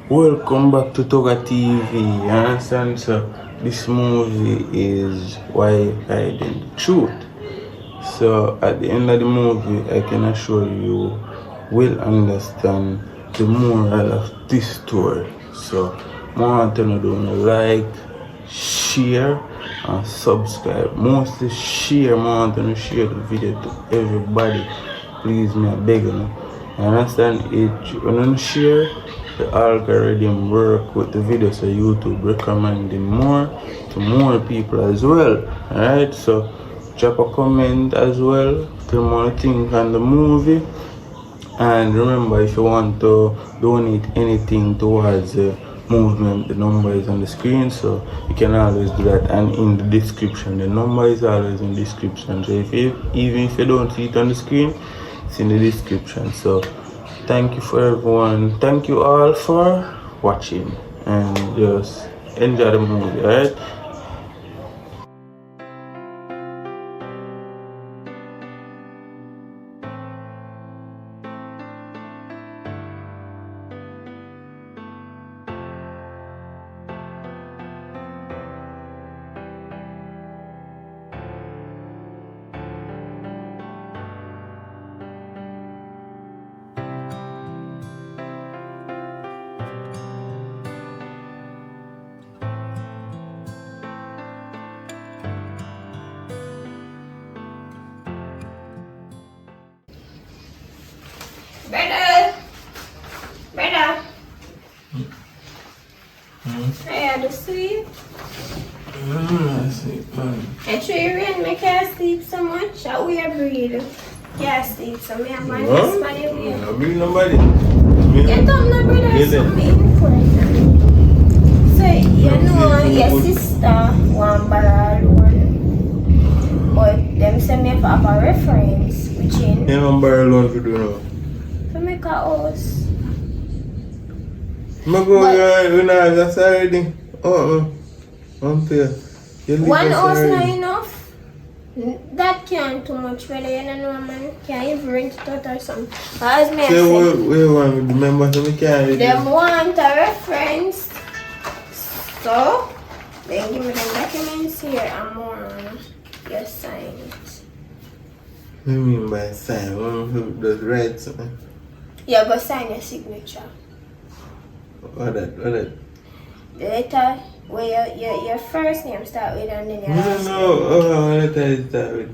Welcome back to Thuga TV, you understand? So this movie is Why Hiding the Truth. So at the end of the movie, I can assure you will understand the moral of this story. So more to do like, share and subscribe. Mostly share, more to share the video to everybody. Please, me I beg you. You understand? It when you share, the algorithm work with the video, so YouTube recommending more to more people as well. Alright, so drop a comment as well, tell me what you think on the movie, and remember, if you want to donate anything towards the movement, the number is on the screen, so you can always do that, and in the description, the number is always in the description. So even if you don't see it on the screen, it's in the description. So thank you for everyone. Thank you all for watching, and just enjoy the movie, alright? Brother. I had to sleep. I sure you rain, I can't sleep so much. I wear breathe. Can't sleep, so me and my husband wear. No, bring nobody. Get up now, brother, something important. So, you know, your sister want borrow loan. But them say me have a reference, which in. You want borrow loan to do now? To make a house. I'm going to that's already. I'm there. One house not enough. That can't too much, whether you know, man. Can't even rent it out or something. As me so we want to remember, so we can't. Them want a reference. So, then give me the documents here and more. Just sign it. What do you mean by sign? One does write something? Yeah, go sign your signature. What that? The letter where your first name start with and then your last name. What letter is start with?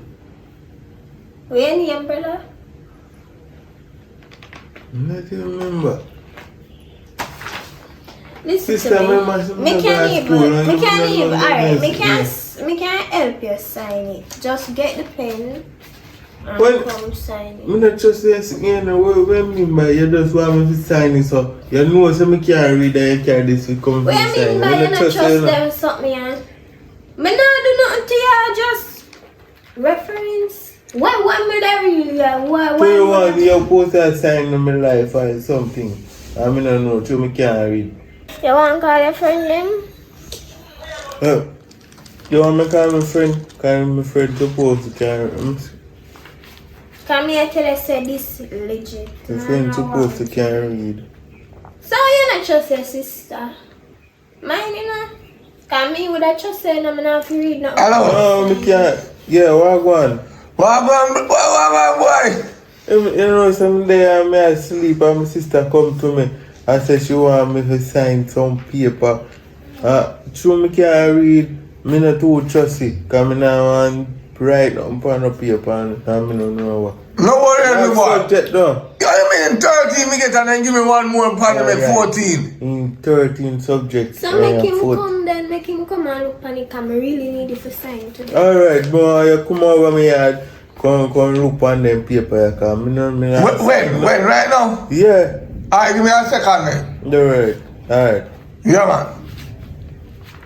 Where your name, brother? I don't remember. Listen Sister, to me. Me can't help you sign it. Just get the pen and come sign it. I'm not just saying, what do you mean by you just want me to sign it, so you know so I can't read and you can't this will come to sign. What do you mean by you not trust them something, yeah? Me not do nothing to you, just reference. What me that really? Why you want you're supposed to sign in my life or something? I mean, I don't know, so I can't read. You want to call your friend them? You want me to call my friend? Call my friend supposed to carry. Come here till I say this legit. My friend supposed to carry read. So you not trust your sister? Mine, you know? Cause me would have trust her and I'm not have to read nothing. Hello? Me can't. Yeah, what going? What boy? You know, some day I'm asleep and my sister come to me and say she want me to sign some paper. True, me can't read. Me not too trust it. Cause me not want to write nothing on the paper and me don't know what. No worry, everyone. Subject though. You mean 13 me get and then give me one more and make 14? In 13 subjects. So make him come then, make him come and look on it. I really need it for sign today. Alright, boy, you come over my yard. Come look on them paper. When? Right now? Yeah. Alright, give me a second then. Alright. Yeah, man.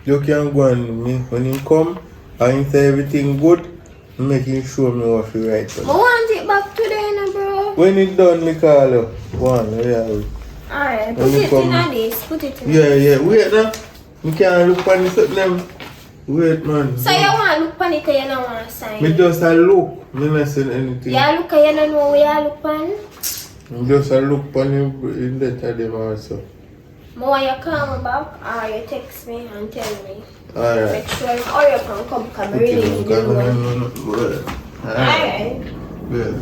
You can go on me when you come and say everything good. Making sure me what you write. I want it back today, no, bro. When it's done, me call you. One, yeah. Alright, put it in this. Put it in Yeah. Wait now. Me can't look on this them. Wait, man. So you want to look on it because you don't want to sign Me it? just a look. Me not saying anything. You look and you don't know where you look on? Me just a look on in that them also. More you call me back or you text me and tell me. Alright. Make sure you hurry up and come because I really need the loan. Alright. Yeah.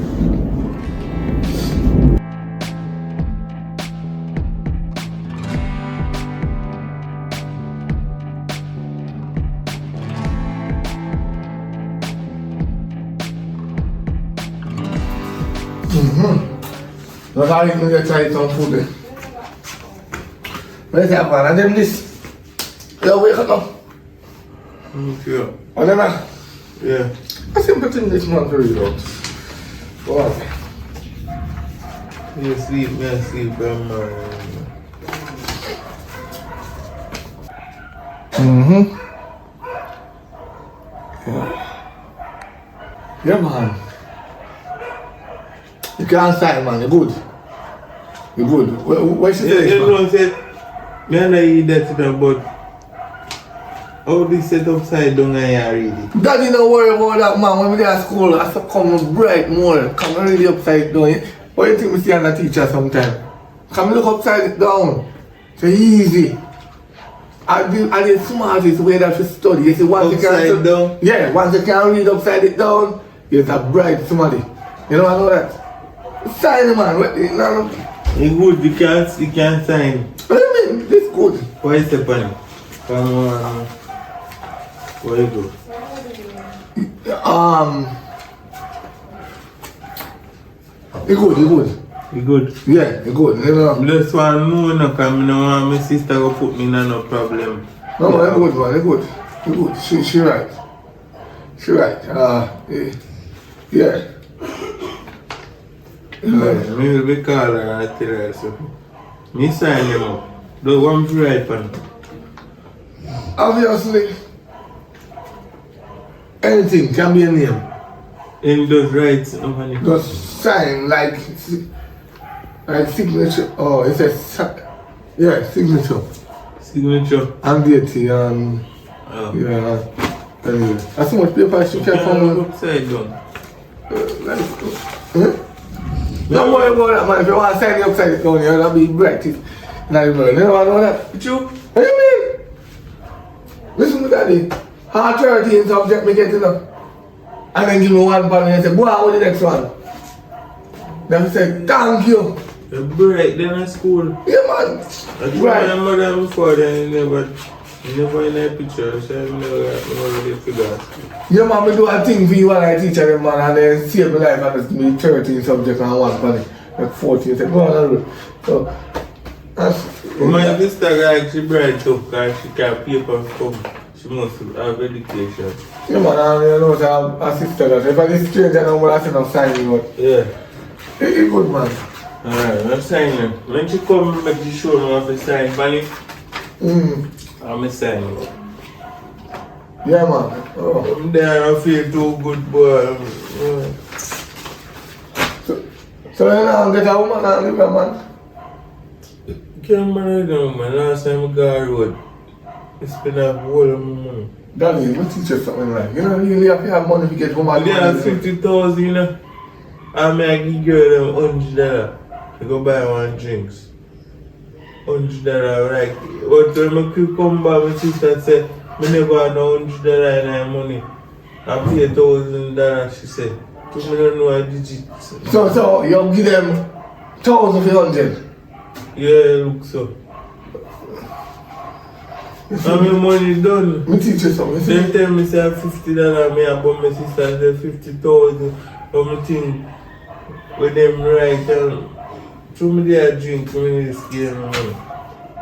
But I need to try some food then. Let's have one of them this. You wake up now. Yeah. Oh, then I. Yeah. I simple thing this man to read out. What? You sleep, me sleep, Yeah, man. You can't sign, man. You're good. You're good. Where she say? You know, say, me and I eat that today, but how this set upside down I read it? Daddy don't worry about that, man. When we there at school, I have to come bright more. Come really upside down. What do you think we see on the teacher sometimes? Come look upside down. It's easy. And the smartest way that you study. You see, once Upside you can down? Yeah, once you can read upside it down, you're a bright somebody. You know that? Sign, man. No. It's good, you can't sign. What do you mean? This good. Why is the panic? Come on. Where you go? It's good. You good? Yeah, it's good. You know. Just one know no, because I don't want my sister to put me in no problem. No, it's good, man. It's good. It's good. She right. She right. Yeah. Me will be call her and tell her so. Me sign them up. Don't want to write for them. Obviously, anything can be a name. And those rights over there. Just sign like signature. Oh, it says signature. Signature. And date and yeah. Anyway, that's so much paper she can find. Upside down. Don't worry about that, man. If you want to sign it upside down, you're gonna be bright. Now you don't want to know that. True. What do you mean? Listen to daddy. Hard 13 subject me get enough. And then give me one pound and say, go on with the next one. Then say, thank you. You're bright then at school. Yeah, man. I remember that before, then you never in a picture, so I never really figured. Yeah, man, I do a thing for you and I teach them, man, and then save my life and just give me 13 subjects and one pound. Like 14. Say, go on and do it. So, that's... My sister guy, she bright too, because she can paper come. She must have education. Yeah, man, I know that a sister that if I just change that number, I say I'm signing out. Yeah. It's good, man. Alright, I'm signing. When she come, make you show me how to sign, funny? I'm signing. Yeah, man. Oh. I'm there, I feel too good, boy. So you now get a woman and live a man? Can't marry them, man. Last time I got a road. I spent a whole of my money. Daddy, we teach you something like, you know, you really have to have money to get woman. They have 50,000, you know. I may give girl them $100 to go buy one drinks. $100, like, but when I come back, my sister said, I never had no $100 in my money. I pay $1,000, she said. So I don't know a digit. So you give them 1,000 for 100? Yeah, look so. And my money done. Me teach you something. They tell me say $50, me about my sister say 50,000. But I think with them right and through me there drink me this game money.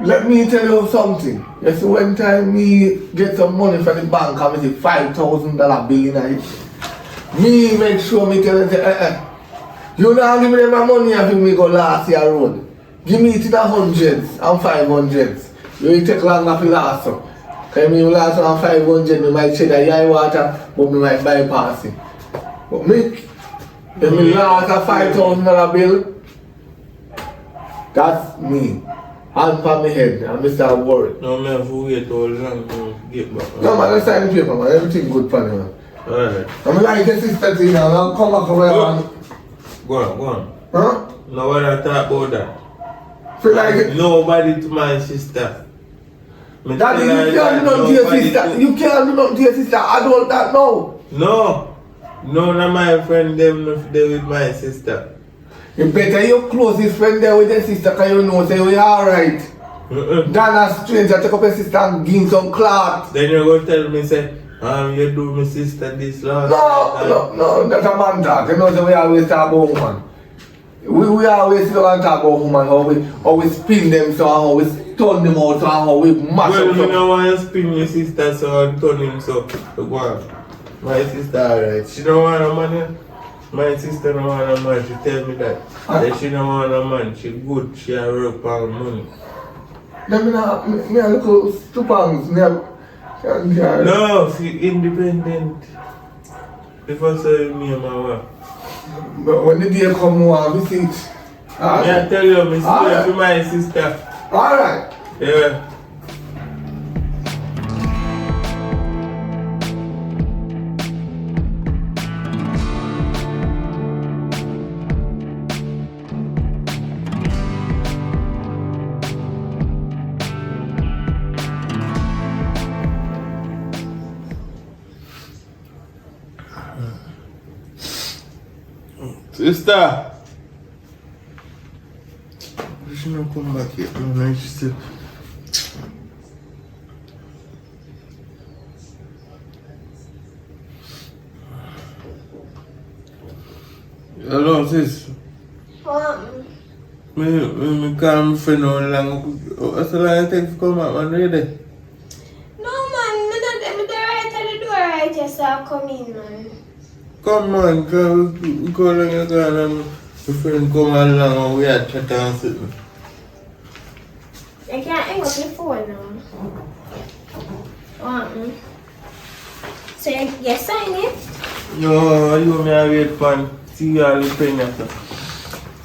Let me tell you something. You see, one time me get some money from the bank and me see $5,000 bill in it. Me make sure me tell you, you not give me my money if me go last year road. Give me it in the hundreds and 500s. You take longer for last one. Because me last one 500, me might shed a yai water, but me might bypass it. But me, if me last a $5,000 bill, that's me. Hand on my head and I start worried. No, I have to wait all long to get back. No man, I sign paper man, everything good for me man. Alright. I'm like the sister thing now, I'll come back over here man. Go on. Huh? No one talk about that. Feel like nobody to my sister. Daddy, you can't do nothing to your sister. You can't do nothing to your sister. I don't that know. No. None of my friend them if they with my sister. You better your closest friend there with your sister because you know say we alright. Than a stranger take up your sister and give him some clout. Then you're going to tell me say, you do my sister this last No, that's a man talk. You know say we always talk about woman. We always talk about woman, how we spin them so how we turn them out so how we mash well, up. Well, you don't want to spin your sister so and turn him so. Go on. My sister alright. She don't want a man. My sister don't want a man. She tell me that. That she don't want a man. She good. She a work for money. Then me a look two pounds. No, she independent. If I say me and my wife. But when the day come, we want to visit. I tell you, I'm still for my sister. Alright. Yeah. Sister! She not come back yet, no, she still. Hello, sis. Me call my friend how long. What's the long it take to come back, man? Ready? No, man. Me not right at the door right here, so I come in, man. Come on, we go along your gun and my friend come along and we had chat and sit. I can't hang up the phone now. So you sign it? No, you may have wait for see you all the pen after.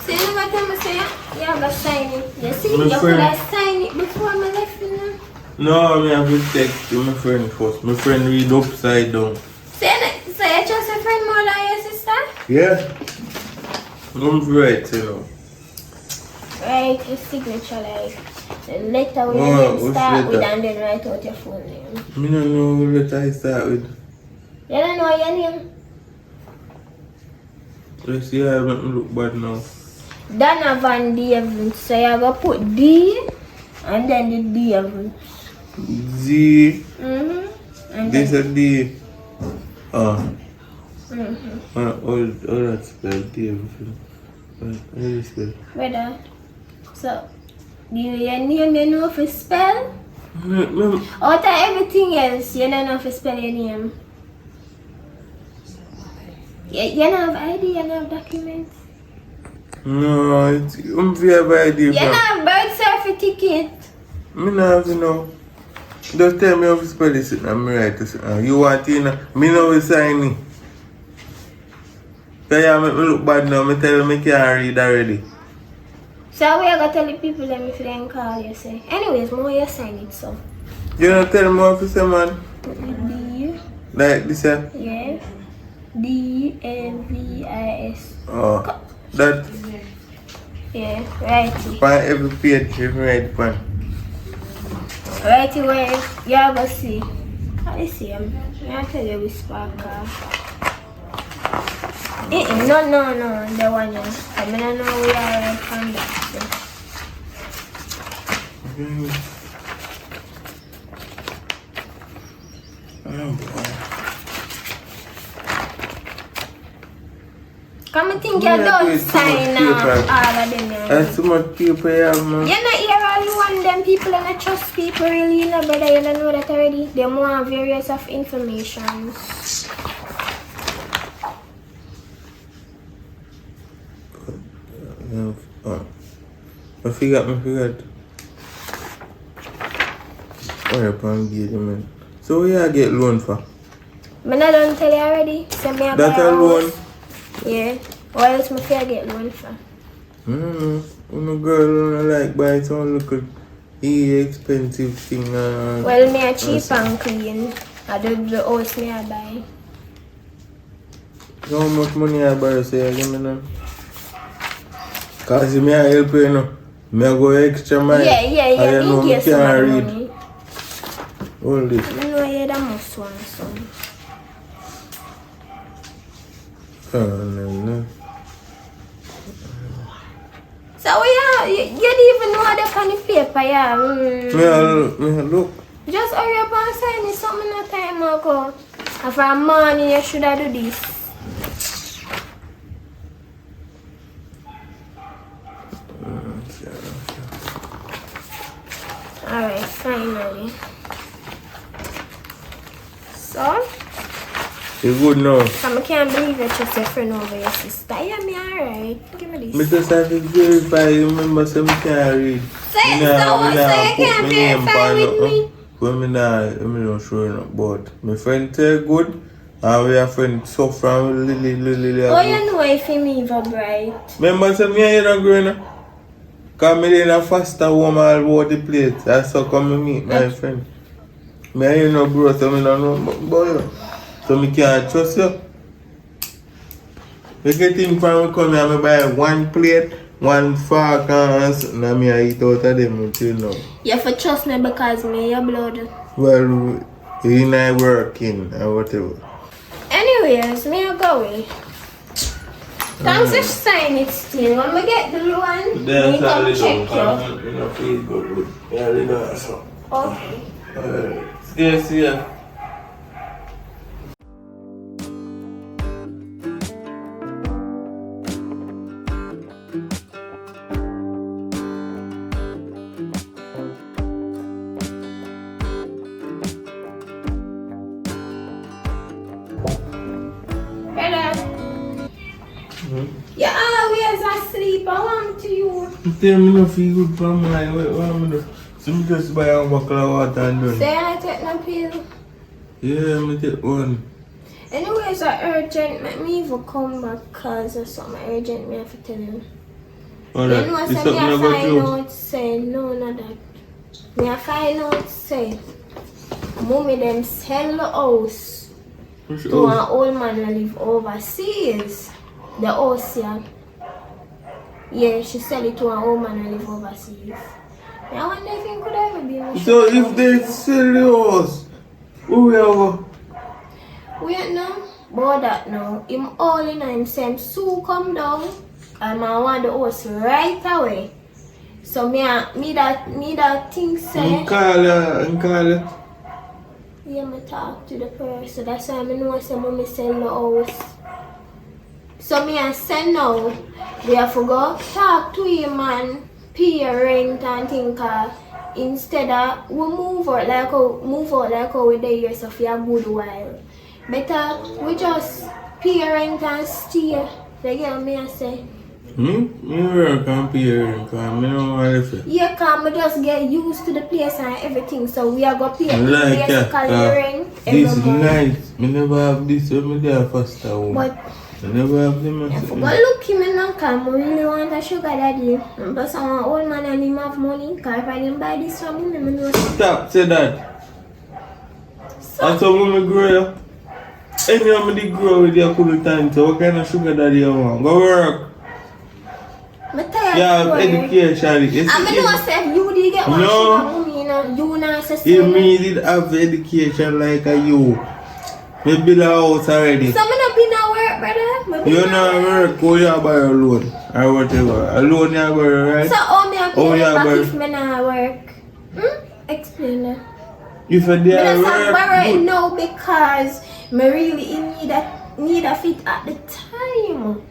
So you never tell me say you have to sign it. You see, My you could friend. have signed it before I left you now. No, I have to text to my friend first. My friend read upside down. So you trust your friend more than your sister? Yeah. I'm right, you know. Write your signature like the letter we What's start with letter? and then write out your full name. I don't know what letter I start with. You don't know your name? Let's see how I make me look bad now. Donna Van Devon. So you have to put D and then the Devon. Z. And This then, is D. Oh, that's spelled D. How do you spell? brother. So your name you know if you spell? Out of everything else, you don't know if you spell your name. You don't have ID, you don't have documents. No, it's have idea. You don't have birth certificate. Me not have to know. Just tell me how to spell this and I'm right to say. You want to know? Me know we sign it. So you make me look bad now. Me tell you me can't read already. So we are going to tell the people them if they don't call you say. Anyways, more you sign it so. You don't tell me what to say, man. D. Like this, yeah? Yeah. D-A-V-I-S. Oh, that Yeah, right it. on every page you write pan. Right it where you are going to see. I see I'll tell you with sparkle. No, the one yeah. I mean I know we are right from that. Oh boy. Come and think you don't sign all of them. That's too much paper, yeah, man. You're not here all you want them people and not trust people really, you know, brother, you don't know that already. They want various of information. I forgot. What upon get man. So where you get loan for? I don't tell you already. Send me a That's a loan? Yeah. What else me can get loan for? No girl don't like buy some little expensive thing. Well, me a cheap and clean. I do the house me I buy. How much money I buy say give me now? Cause me I help you, you know. Me go extra mile. Yeah, I know me me get some can't of the read. money. Hold it. I know you're the most one, son. No. So yeah, you didn't even know the kind of paper, yeah. Me look. Just hurry up and sign it something no time ago. And for morning you should have do this. Alright, finally. So You good now? I can't believe you trust your friend over your sister. Yeah, me alright. Give me this. Me just have to verify. You remember say me can't read. Say you can't verify with me. When me not sure enough, but my friend tell good, and we are friends so from Lily. Oh, you know if you me even bright. Remember say me and you not growing up? Cause me in a faster woman all over the place. That's how come me meet my friend. Me and you no grow, so me don't know about you. So me can't trust you. You get things from me come here, me buy one plate, one fork and something, and me I eat out of them until now. You have to trust me because me your blood. Well, you not working or whatever. Anyways, me a go away. Thanks for sign it still. When we get the loan, we come check you. You know, feel good. Yeah, you know, so. Okay. See ya. Yeah, always asleep. I want to you. Tell me no feel good for my what am I do? So me just buy a bucket of water and done. Say I take no pill. Yeah, me take one. Anyways, I urgent. Let me even come back because there's something urgent me have to tell you. Alright, You know, is say me something I about find you? out say no, not that. Me I find out say mommy them sell the house Which to an house? old man who live overseas. The house, yeah. Yeah, she sell it to an old man who live overseas. I wonder if you could ever be my So if they sell the house, who will go? Wait now, about that now. Him all in him same soon come down and I want the house right away. So me that thing say Call her. yeah, me talk to the person. That's why I know say mommy sell the house. So me I send now. We have to go talk to him and pay rent and think instead of we move out like how we dey here so for a good while. Better we just pay rent and stay. You get what me I say? Me work and pay rent because I don't want to. Yeah, cause me just get used to the place and everything. So we are gonna pay Like basically rent this every month. night, me never have this when me there faster home. But I never have them. I forgot look him in and come. I really want a sugar daddy. But some old man and him have money. Cause if I didn't buy this from him, I know. Stop, say that. So, And so when me grow up, anyone me grow with your cool time, so what kind of sugar daddy you want? Go work. I'm tired Yeah, of work. education. I know say you did get one No. sugar mommy, you know. You not say If so. me did have education like a you, me build a house already. So me not been at work, brother. You know work, go you buy a loan or whatever. A loan you buy, right? So how me a Oh, pay yeah, back but- if me not work? Explain that. If you Me there just have borrow it work, now because me really need a fit at the time.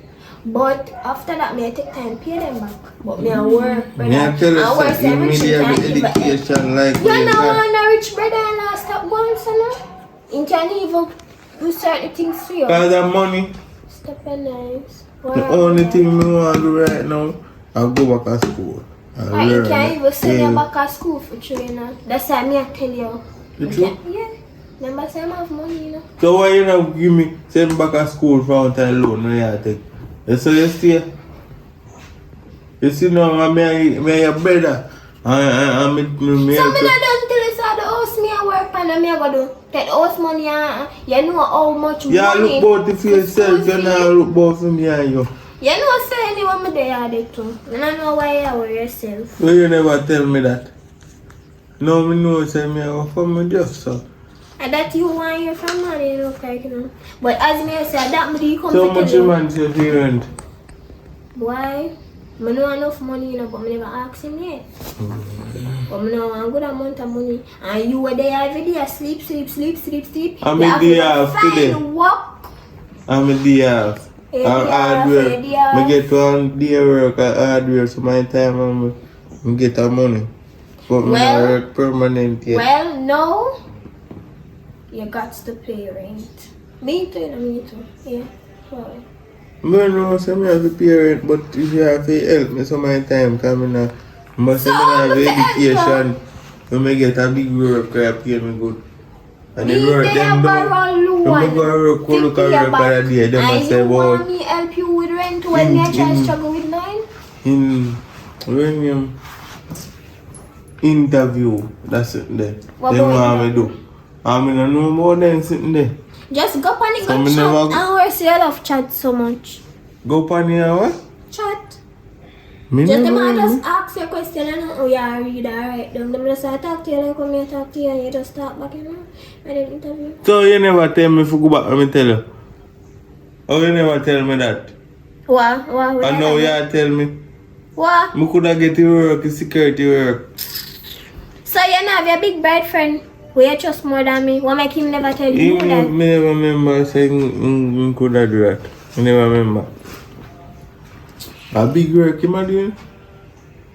But after that, me I take time pay them back. But me I work, brother. me I tell you I work something, so me rich there can't have even. education like You this. know want a rich brother and I stop going so now. You can even do certain things for you. Cause of money, Step in nice. the only thing me want to do right now, I go back to school. Right, you can't even send you back to school for training. That's why me I tell you. You true? Yeah. Remember say I have money, you know. So why you not give me send back to school for one time loan? No, you take. So you stay. You see now, me your brother. And me So me not done till it's at the house me I work and me I go do. Take the house money and you know how much yeah, money. look both for yourself, you not look both for me and you. You know say anyway know me there too. I don't know why you worry yourself. Well, you never tell me that. No, me know say me have a family just so. And that you want to hear from man, you look like, you know. But as me say, that me come So to much tell you you. man say for your rent? Why? I know enough money, you know, but I never ask him yet. But I know a good amount of money. And you were there every day, sleep. I'm a day off today. Walk. I'm a day off. A I'm day hard off, work. a day off. I get 1 day work at hard work, so my time I get the money. But I work permanent yet. Well, no. You got to pay rent. Me too. Yeah. Well. I know some have to pay rent, but if you have to help me some my time coming up, must have education. When I get a big work, I pay me good. And the work them do. When I go work, look at work at the day, they must say, wow. wow. Want me help you with rent when you try to struggle with mine? When you interview, that's it there. What They about want me do. I mean, I know more than sitting there. Just go on the So go me chat. never- And where's your love chat so much? Go pan here, what? Chat. Me Just never them know. just ask your question and oh yeah, read alright. Them just talk to you like come here talk to you and you just talk back, you know. I didn't interview. So you never tell me if you go back, let me tell you. Oh, you never tell me that. What? And now you tell me. What? I could have get the work, the security work. So you know have your big bad friend who you trust more than me. What make him never tell you I that? never remember saying I could have do that. I never remember. A big work, you doing?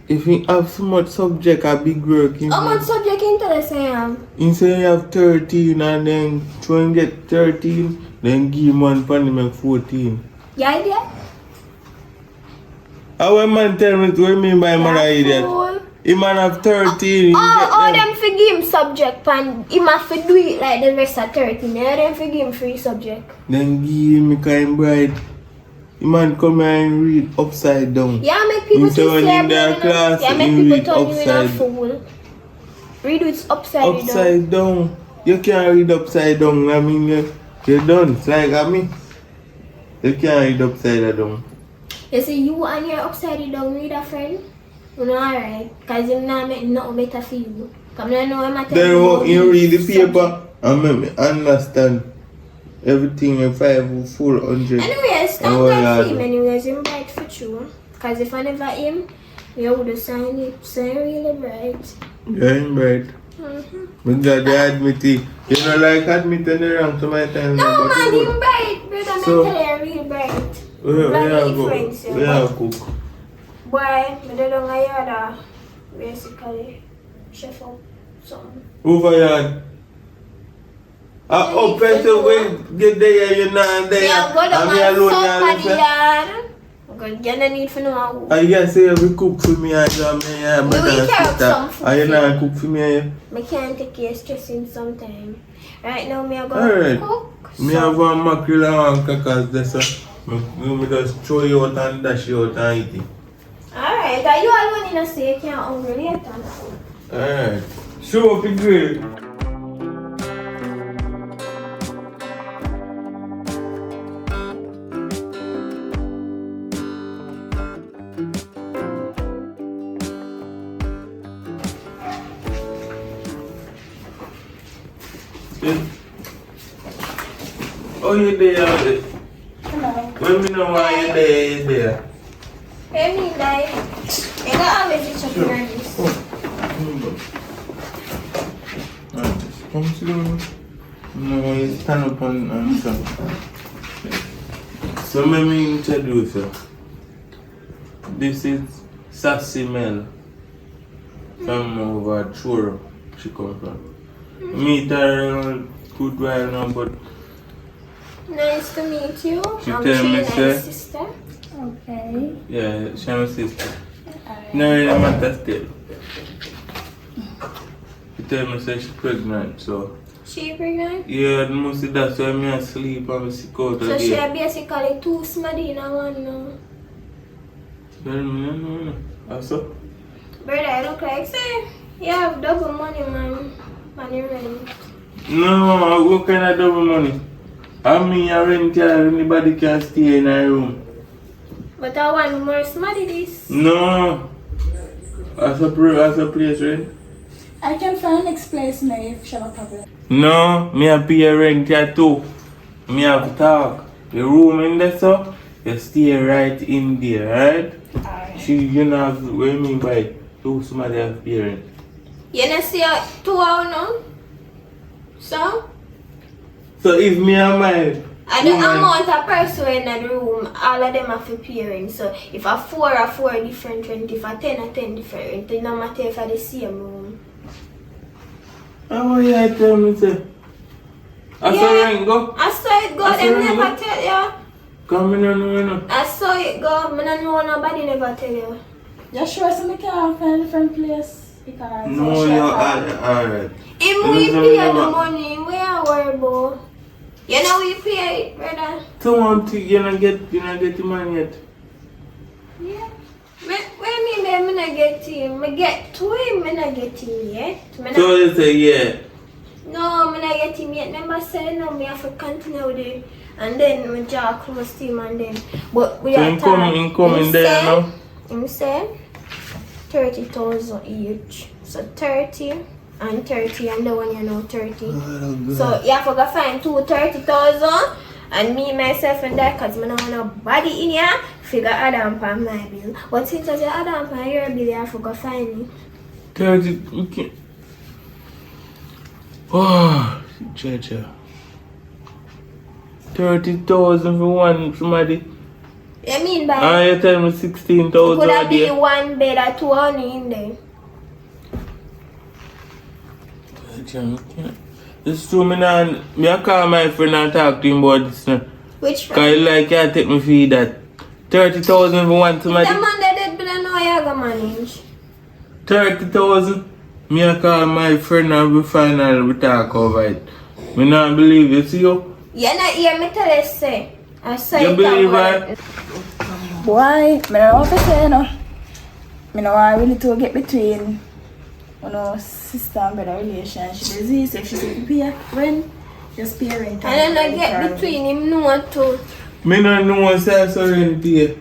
If you have so much subject, a big work. How much subject interest I have? You say you have 13 and then try and get 13, then give him one penny make 14. Your idea? How a man tell me what you mean by man an idiot? Fool. He man have 13. Oh, them for give him subject and he must do it like the rest of 13. Yeah, them for give him free subject. Then give him kind bright. The man come here and read upside down. Yeah, make people Instead when in their class, yeah, make he people read turn you in a upside. fool. Read it upside down. Upside down. You can't read upside down. I mean, you're done. It's like me. You can't read upside down. You see, you and your upside down read a friend? You know, alright. Because him not make nothing better for you. Come on, know him Then you read the paper and make me understand everything in 5 full 100. Anyways, thank God for him. Anyways, him bright for true. Because if I never him, you would have signed it. So he really bright. Yeah, I'm bright. But God, they admit it. You know, like admitting the wrong to my time. No, but man, good. him bright. Brother, So- me tell you, real bright. We have cook. Boy, I don't know basically chef up something. Over yard. Up better when get there, you know, and there. Yeah, go down I'm and alone somebody here. yard. Because you don't need for no one. I guess say we cook for me and you and me, yeah, We brother and care sister. some food. And you not cook for me, yeah. I can't take you stressing sometime. Right now, me I go Alright. cook. Me have one mackerel and one crackers there, so me just throw you out and dash you out and eat it. Alright, are you alone in a say you can't hungry later? Alright. Show up the grill. Oh, you there? Hello. When me know why you there, you there. Hey, me like, I got always eat up your this. Come sit down. No, you stand up and something. So let me introduce you. This is Sassy Mel from over Choro. She come from. Meet her a good while now, but Nice to meet you. She I'm tell me, Trina's sir. sister. Okay. yeah, she's my sister. Alright. No, really matter still. She tell me say she's pregnant, so She pregnant? yeah, mostly that's why me asleep and me sick out So of she there. basically two smaddy in one now. Tell me, no. Also? Brother, I look like say you have double money, man. Money rent. No, what kind of double money? I mean, I rent here, anybody can stay in a room. But I want more somebody this. No. As a place, right? I can find next place now if you have a problem. No, me a pay rent here too. Me have to talk. The room in there, so you stay right in there, right? Alright. She, you know, what I mean by do somebody have pay rent. You know, see 2 hours now? So? So if me and my And the amount of person in the room, all of them have to pay rent. So if a 4 different rent, if a 10 different rent, it no matter if I the same room. oh yeah, tell me say. I saw rent go. I saw it go, I saw them rent never go. tell you. Come in and no. I saw it go, I don't know nobody never tell you. You sure so I can find a different place? Because No, I you're sure alright. If we pay the money, we are worried about. You know we pay it, brother. So one thing you not get the money yet. Yeah. When me there, me not get him. Me get to him, me not get him yet. Me So not, you say yeah. no, me not get him yet. Never say no, me have to continue with it. And then me jaw close to him and then. But we So are him coming there now. Him say 30,000 each. So 30 and 30 and the one you know 30. So you have to go find 30,000 and me myself and that because I don't want nobody in here figure add on for my bill. But since I add on for your bill, you have to go find it. 30. Okay. Oh, Jaja. 30,000 for one somebody. You mean by You tell me 16,000 could have a be day. one bed or 2 honey in there. This true, me I call my friend and talk to him about this now. Which Cause he like can't take me feed that 30,000 for one the somebody. man that did bill know you go manage. 30,000. Me I call my friend and we finally we talk over it. Me not believe it. See you? You not hear me tell you say. I say You it believe about it? Boy, I don't know what to say, no. I know I really to get between sister and brother relationship. Is this if she said pay rent, just pay rent. and then I get between him no too. Me not know what's so rent here.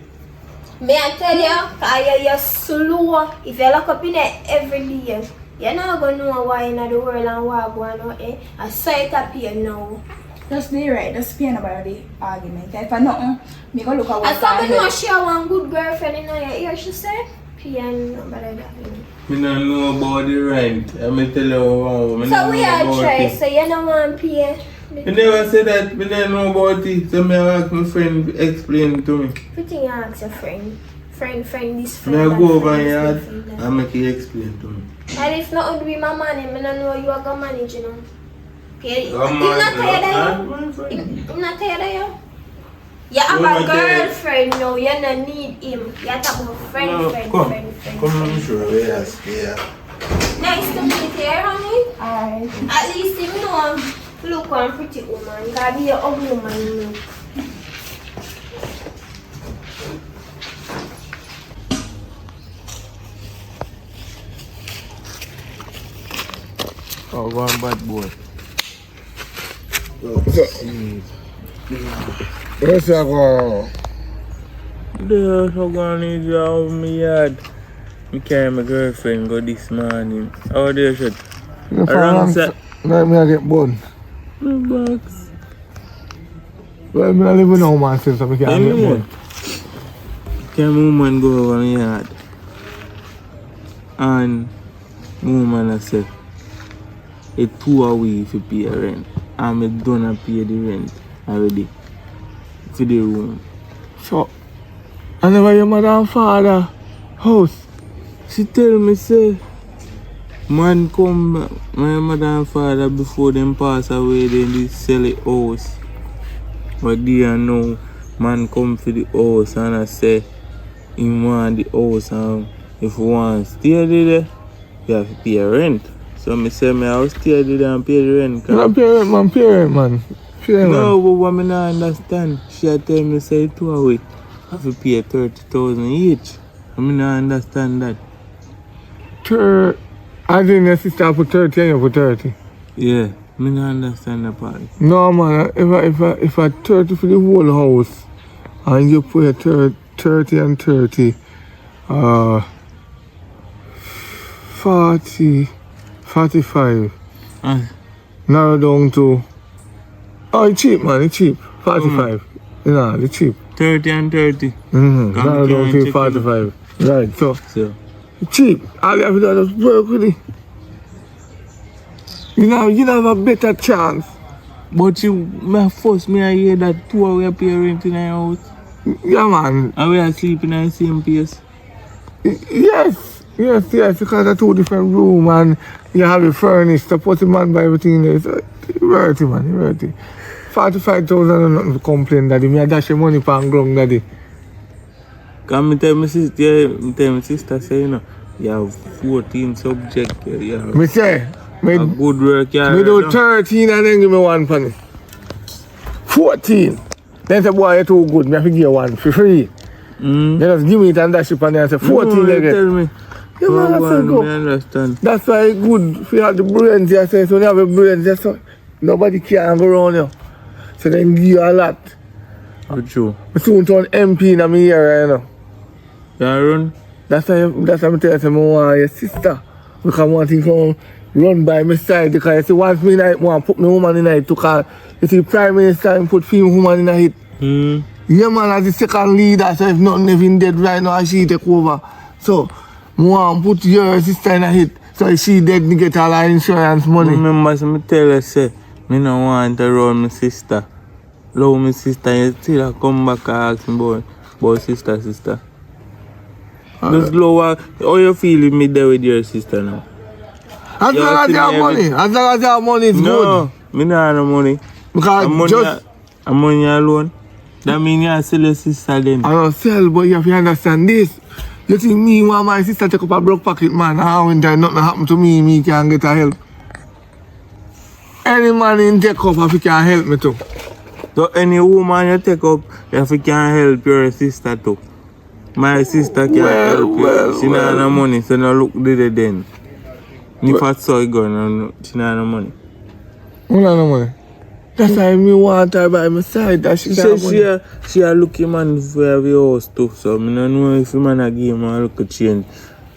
Me I tell you, cause you're slow. If you look up in there every day, you're not gonna know why in the world and what going on. I saw it up here now. Just be right, just pay about the argument. If I know, me go look at what I saw me know she one good girlfriend in your ear, she said. Pay and nobody that. Me not know about the rent. I me tell you me So not we know are about try, it. so you don't want to pay. Me never said that. Me don't know about it. So me ask my friend explain to me. Everything you ask a friend. Friend, this friend. Me I that go over friend, in this yard friend, that. and make you explain to me. And if not would be my money, I don't know you are going to manage, you know. Okay. Come You're not on, tired not of my you? friend. I'm not tired of you? You have You're a not tired. girlfriend now, you don't need him. You have to have friend, No, friend. come on, sure. Yes, yeah. Nice to meet you, honey. Alright. At least you know, look on pretty woman. Gotta be an ugly woman, you know. Oh, one bad boy. Where's that going? There's so gonna need you out of my yard. I carry my girlfriend go this morning. Oh, there should. Around set. Let me get bun. No box. Well, me live in home man since I can't get bun. Can woman go over my yard? And woman I said, it's 2 away if you pay rent. And I don't pay the rent already. For the room. So, I never your mother and father house. She tell me say, man come, my mother and father before them pass away, then they sell the house. But they know, man come for the house and I say, he want the house and if you want to stay there, you have to pay rent. So I say, I'll stay there and pay the rent. You not parent man, parent man. Parent No, but what I don't understand, she tell me say 2 away, I have to pay 30,000 each. I don't understand that. I think your sister put 30 and you put 30. Yeah, I don't understand that part. No man, if I 30 for the whole house and you put a 30 and 30. 40, 45. Narrow down to. Oh, it's cheap, man. It's cheap. 45. You know, it's cheap. 30 and 30. Narrow down to 45. Right, so. It's cheap. All you have to do is work with it. You have a better chance. But you force me to hear that 2 hours parent in our house. Yeah, man. And we are sleeping in the same place. Yes, because of 2 different rooms and you have it furnished, support the man by everything there. So, it's worth it, man, it's worth it. 45,000 and nothing to complain, daddy. Me a dash your money for ground, daddy. Can I tell my sister, say, you know, you have 14 subjects. Me say, me good work, me do 13 and then give me 1 penny. 14. Then say, boy, you're too good, me have to give you 1 for free. Then just give me it and dash it and say 14 again. Tell me. Yeah, man, that's so good. I understand. That's why it's good if you have the brains, you say, so when you have the brains, so nobody can go around you. So then give you a lot. How true? I soon turn MP in my area, you know. You run? That's why I tell you, I want your sister. Because I want to come run by my side. Because you see, once me night, want to put my woman in it, because you see, Prime Minister and put female woman in it. Yeah, man, as the second leader, so if nothing even dead right now, she take over. So, I want to put your sister in a hit. So if she dead, me get all her insurance money. Remember, so I tell her, say, I don't want to run my sister. Love my sister, you still come back and ask me about sister. Just lower, how you feeling me there with your sister now? As long as you have money, it's good. No, I don't have no money. Because I'm money alone. That means you sell your sister then. I don't sell, but you have to understand this. You think me want my sister take up a broke pocket, man, and when there nothing happen to me can get her help. Any man in take up if he can help me too. So any woman you take up, if you can help your sister too. My sister can help you. She don't have no money, so no look the then. If I saw it going, she don't have no money. Who don't have no money? That's why me want her by my side. That she said she a looking man for every house too, so I don't know if the man a give her a look at change.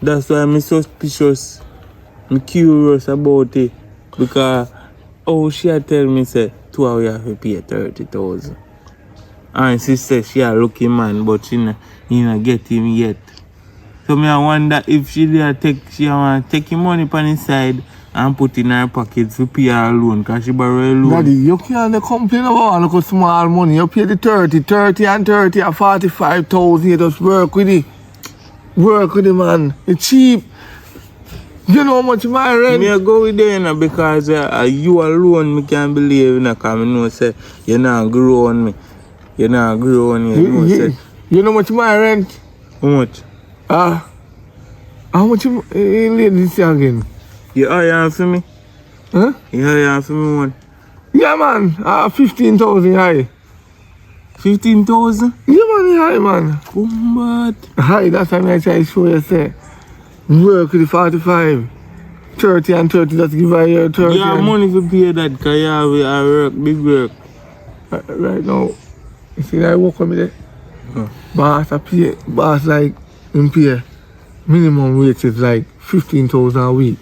That's why I'm suspicious. I'm curious about it. Because she a tell me say 2 hours you have to pay 30,000. And she said she a lucky man, but she not get him yet. So me I wonder if she want to take him money on his side and put in her pocket to pay her loan, because she borrow a loan. Daddy, you can't complain about look small money. You pay the 30 and 30 or 45,000. You just work with it. Work with it, man. It's cheap. You know how much my rent? Me go with them because you alone me can't believe in because I know say you not grow on me. You not grow on you. You know how much my rent? How much? How much you lay this year again? You hire for me? Huh? You hire for me one? Yeah, man. 15,000 high. 15,000? Yeah, man, high, man. But high, that's why I try to show you, say. Work with the 45. 30 and 30, just give her your 30. You have money to pay that because you have work, big work. Right now, you see that I work with me there? Boss, like, in pay. Minimum wage is like 15,000 a week.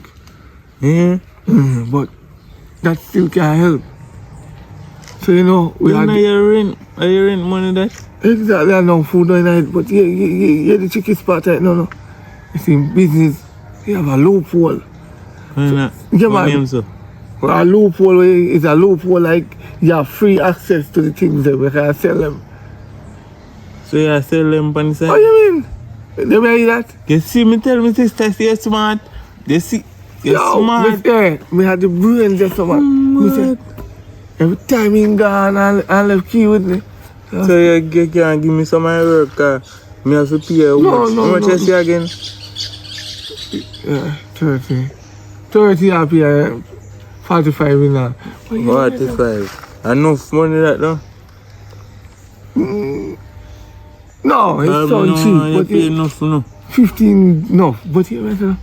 Yeah. But that still can't help. So, you know, we are your rent money that? Exactly, I know food on night, but yeah, the tricky spot right now. No. You see, in business, you have a loophole. Yeah, man. A loophole is a loophole like you have free access to the things that we can sell them. So you sell them on the side? What do you mean? They may that? You see, me tell me sister, you're smart. You see, you're smart. Me had the brain just so much. Every time he gone and left key with me. So you can give me some of my work, me have to pay how much? How much you see again? 30. 30 I pay 45 in that. 45. Enough money that though? No, it's so cheap. You but pay enough, no? 15, no. But you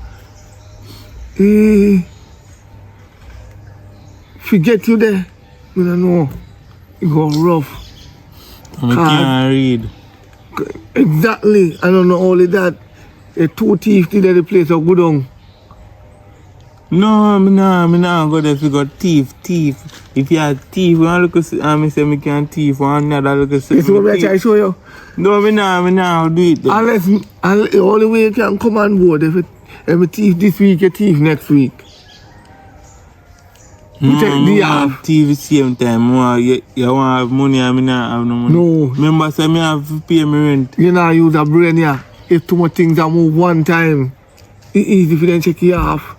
forget you there. I don't know. It go rough. I can't read. Exactly. I don't know only that. A 2 thieves did the place of good on. No, me nah go there if you got thief. If you are thief, I look at me say me can thief one another look at This is what I try to show you. No, me nah do it. Unless the only way you can come on board if a thief this week, a thief next week. You take the half. Thief same time. You want have money and me nah have no money. No. Remember say me have to pay me rent. You know use a brain here. If too much things are move one time, it's easy for them to check you off.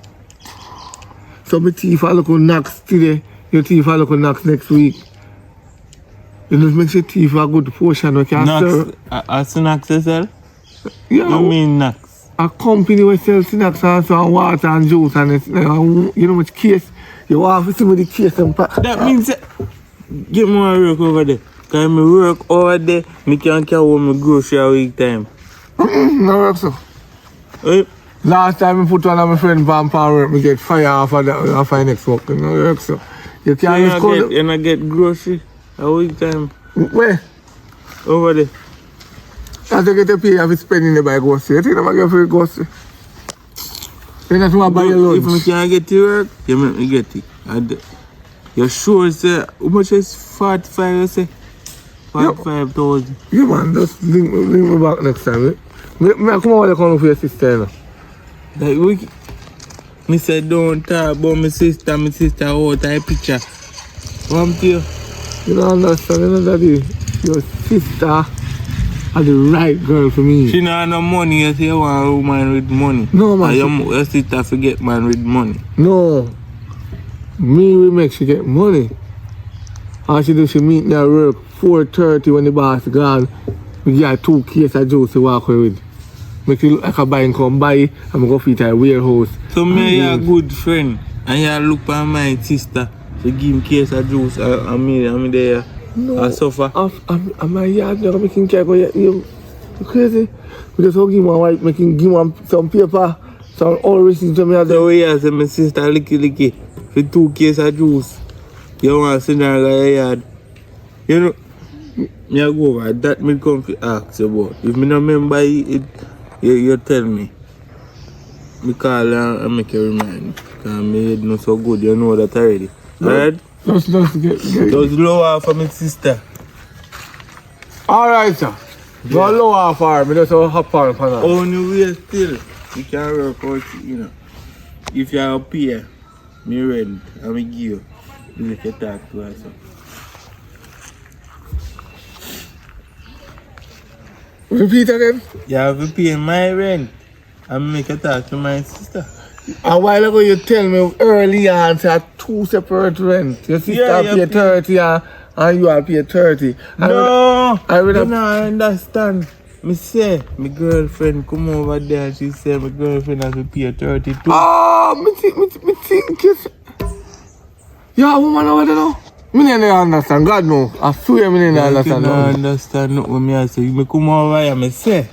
So my thief I look on knocks today, your thief I look on knocks next week. You just make sure thief a good portion we can serve. Snacks as well? Yeah. You mean snacks? A company will sell snacks and some water and juice and it's, you know much case. You want to see with the case and pack. That means get more work over there. Cause me work over there, me can carry home my grocery a week time. No work so. Hey. Last time I put one of my friend Vampire work, me get fire off of the next work. No work so. You can't just call you not get grocery a week time. Where? Over there. As you get a pay, you have to spend in the buy grocery. You think I'm going to get free grocery? You not want to buy your lunch. If I can't get to work, you make me get it. You're sure, sir? How much is 45, you say? 45,000. Yeah, man, just link me back next time. Me come over there come for your sister, you know. Like, me say don't talk about my sister out of picture. What to you? You don't understand, you know, Daddy. Your sister are the right girl for me. She don't have no money, you say you want a woman with money. No, man. Your sister forget man with money. No. Me will make she get money. All she do, she meet me at work 4:30 when the boss gone. We get 2 cases of juice to walk away with. Make it look like a buy and come buy and go feed her a warehouse. So me a good friend and you look at my sister to give him case of juice and me there I suffer. I'm my yard, you're making care of you crazy. We just give him one wife, give him some paper, some all receipts to me. So yeah, say my sister licky for 2 cases of juice. You want to sit down in your yard. You know, me I go over that me come to ask you about. If me not remember it, you tell me. Me call and make you remind. Because my head not so good, you know that already. Alright? Just get. Just lower for my sister. Alright, sir. Go lower for her, me just hop on for now. Only way still, you can work out, you know. If you are up here, me rent, and me give you. You can talk to her. So. Repeat again. You have to pay my rent and make a talk to my sister. A while ago you tell me early on say 2 separate rent. Your sister pay 30 and you have pay 30. No, I don't understand. Me say, my girlfriend come over there and she say my girlfriend has to pay 32. Oh, me think it's... You have a woman over there now? Me don't understand. God no. I swear me don't understand. I don't understand what me I say. Me come over here, me say,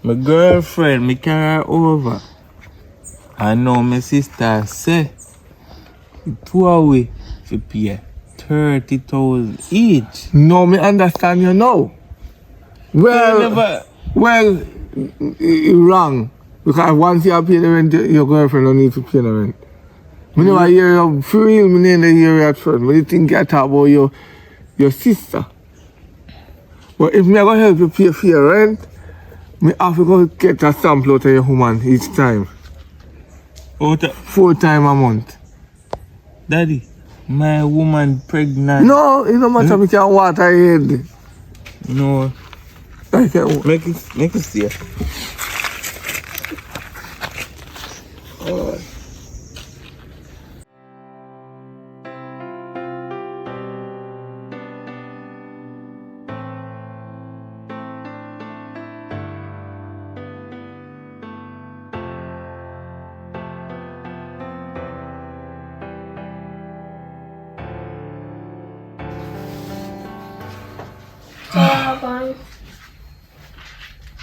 my girlfriend, me carry her over. I know my sister say, 2 away to pay 30,000 each. No, me understand you now. Well, you're wrong. Because once you pay the rent, your girlfriend don't need to pay the rent. I never hear you for real, I never hear you at first. But you think you talk about your sister. But if me go help you pay for your rent, me have to go get a sample out of your woman each time. 4 times a month. Daddy, my woman pregnant. No, it don't matter, me can water your head. No. I can't. Make it see. Alright.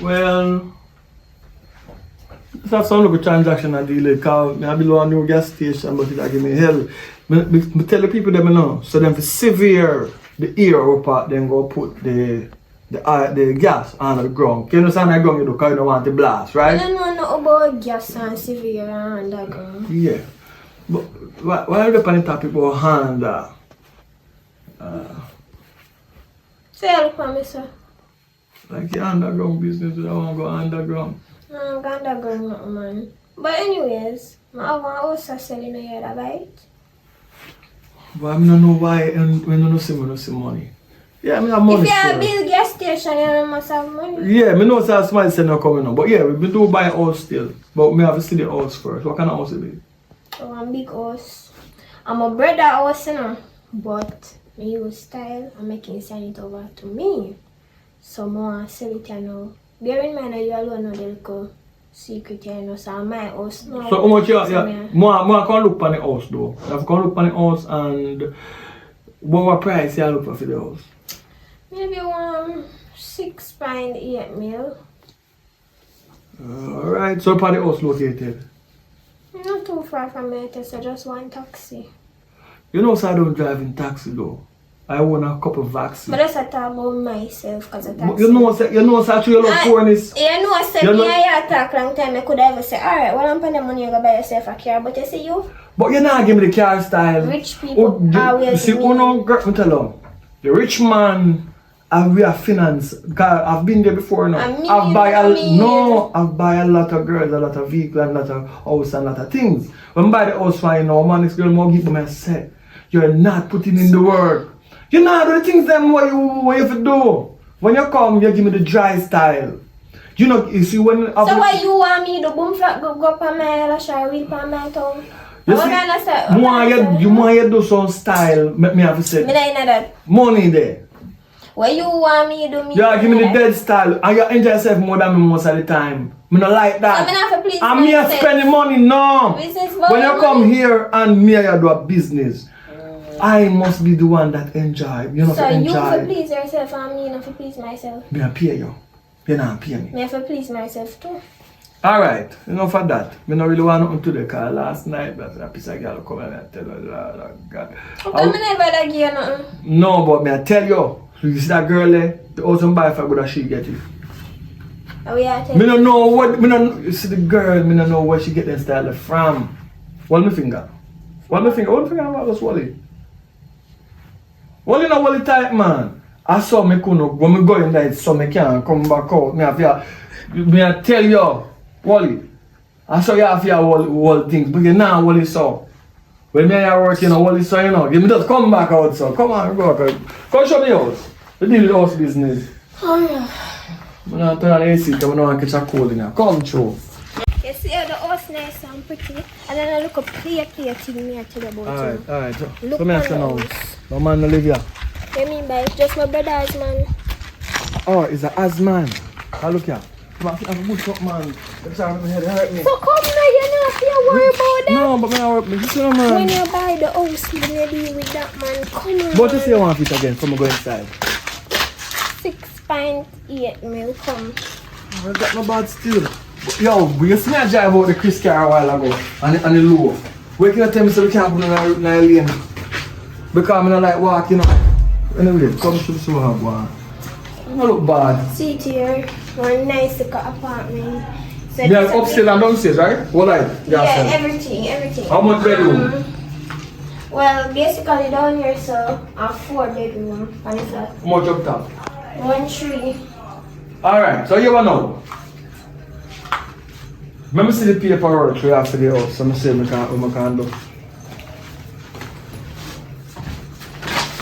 Well, that's some of the transaction I deal with. Because I below a new gas station, but it give me hell. I tell the people them know, so them for severe the ear part, then go put the the gas on the ground. Can you understand the ground you do because you don't want the blast, right? I don't know nothing about gas and severe and underground. Yeah. But why are you on the topic about Honda? Say help for me, sir. Like the underground business, I want to go underground. No, I'm going underground, nothing, man. But anyways, I have one house to sell in a yard, right? But I don't know why when you see money. Yeah, I mean, have money. If you have a big gas station, you must have money. Yeah, I know some small center coming up. But yeah, we do buy a house still. But we have to see the house first. What kind of house it be? Oh, one big house. I'm a brother house, you know. But my use style, I'm making send it over to me. So more sell it, you know. Bear in mind that you alone know the little secret, you know. So my house now. So how much more can look on the house though? You have to look on the house and what price you look for the house? Maybe 6.8 mil. Alright, so where the house located? Not too far from me, so just one taxi. You know, so I don't drive in taxi though. I own a couple of vaccines. But that's a talk about myself, because I taxi. You know, so actually you love foreigners. You know, I said, I talk long time, I could ever say, alright, well, I'm paying the money, you go buy yourself a car. But you see, you But you're not giving me the car style. rich people always see, me tell you, the rich man have we have finance. Because I've been there before now. I've buy a lot of girls, a lot of vehicles, a lot of house and a lot of things. When I buy the house for you now, man, this girl more give me a say, you're not putting in the work. You're not doing the things them what you have to do. When you come, you give me the dry style. You know, you see when So why you want me to boom flat go up on my lash or wheel on my tongue? you see, you want to do some style, make me have to say. Me not in that. Money there. What you want me to do me? Yeah, give me the dead style and you enjoy yourself more than me most of the time. Me not like that. So me not have to please I'm here myself. spending money, no. Business When you money. come here and me and you do a business, I must be the one that enjoy. You know, So to you have to enjoy. please yourself and me have to please myself. Me and pay you. You not pay me. Me have to please myself too. Alright, enough of that. I don't really want nothing today because last night a piece of girl come and I tell her, God. How come I never that give you nothing? No, but me I tell you, you see that girl there, the husband buy for good as she get it. Oh, yeah, Me don't know what, you see the girl, me don't know where she get that style from. Hold my finger. Hold my finger about this Wally. Wally not Wally type man. I saw me couldn't, when me go in there, so me can't come back out. Me I tell you, Wally, I saw you have your whole things, but you know Wally saw. When me are working on Wally saw, you know, give me just come back out, so come on, go back. Come show me house. We deal with house business. Oh, yeah. I'm not turn on the AC because I don't want to catch a cold in here. Come through. You see how the house nice and pretty, and then I look up clear thing me I tell you about. Alright. Look So me on ask you the now. house. No man no live here. What do you mean by it's just my brother's man? Oh, it's a Asman. Oh, look here. Come on, I'm a bush up man. I'm sorry, my head hurt me. So come now, you not feel worry about that. No, but me not work me. Listen, man. When you buy the house, when you deal with that man, come on. But you say you want it again, so I'm go inside. 6.8 mil, come. I got no bad still. Yo, you see me I drive out the Chris car a while ago, and the low. Where can you tell me so we can't put in a lane? Because I'm not like walking up. Anyway, come to the store, boy. I don't look bad. See it here, one nice little apartment. So Yeah, this a upstairs and downstairs, right? What like? Yeah, everything. How much bedroom? Well, basically down here, so a 4 bedroom on the flat. How much up top? 1 tree. Alright, so you want to know. Let me see the paperwork we have for the house, so I see what I can do.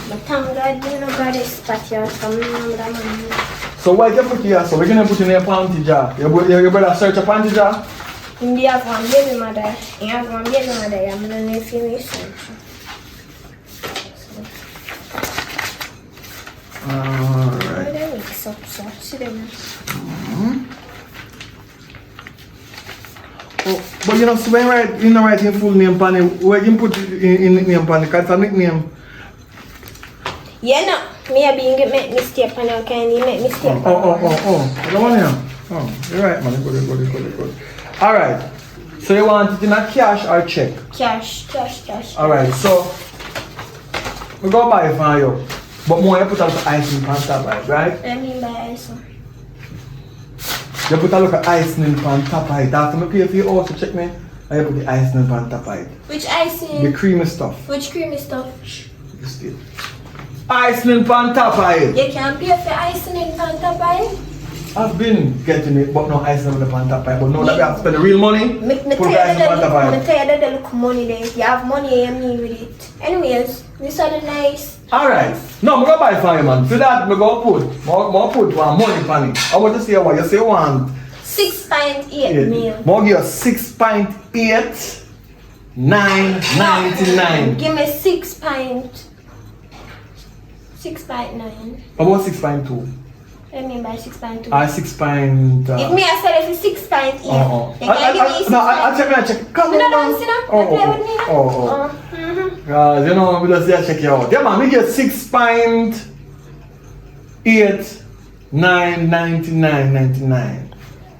But thank God, you know, God is spot here, so I remember that man. So what you put here, so we're going to put in a panty jar. You better search a panty jar? In the have one baby mother, you have one baby mother, I'm going to need to research. Alright. They mix up, so see them. Oh, but you know, so when you write your full name pan it, where you put in nickname pan it, because it's a nickname. Yeah, no. Maybe you make mistake and you can make mistake. Oh. The one here. Oh, you're right, man. Good. Alright. So you want it in a cash or check? Cash. Alright, so we go buy it for you. But more you put a lot of icing on top of it, right? I mean by ice. You put a lot of icing on top of it. After I pay for your house, you check me. And you put the icing on top of it. Which icing? The creamy stuff. Which creamy stuff? You still. Icing on top of it. You can pay for icing on top of it? I've been getting it, but no icing on top of it. But now that we have to spend the real money, Me put the icing on top of it. tell you that look money there. If you have money, you mean with it. Anyways, this are the nice. Alright. No, I'm going to buy for you, man. For that, I'm going to put one money on it. I want to see what you say one. 6.8 mil. I'm going to give you 6.8, 9.99. Give me 6.9. About 6.2. What do you mean by 6.2? 6. If me I said it for 6.8, you can give me 6.8. No, I'll check. Come on, man. Play with me now. You know, we just check you out. Yeah, man, we get 6.8, 9.99.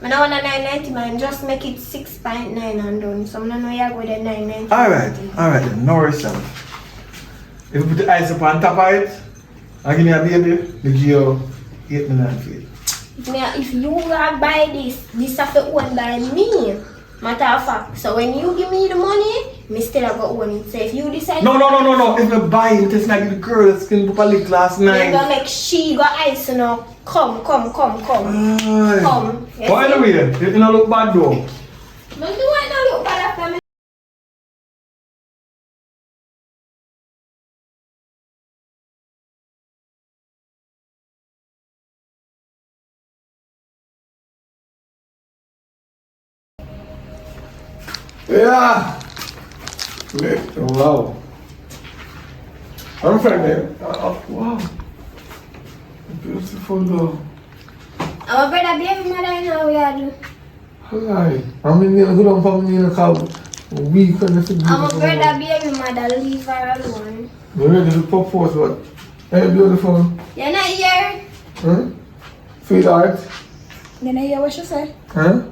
I don't want a 9.99, just make it 6.9 and done. So I don't know you're with a 9.99. Alright then, no worries. If you put the ice up on top of it, I'll give me a baby, they give you 8 million for it. If you buy this have to own by me. Matter of fact. So when you give me the money, me still have to own it. So if you decide No. If you buy it, it's like the girl that's been put a lick last night. you're gonna make she got ice and now come. Come. Yes, By the way, it don't look bad though. But do I not look bad after me? Yeah. Wow. I'm friendly. Wow. Beautiful though. Our brother baby mother now we are do. Hi. I'm in the good on family in the car. We can just Our brother baby mother leave her alone. We're ready to propose, but hey, beautiful. You're not here? Huh? Sweetheart. Then I hear what she say. Huh?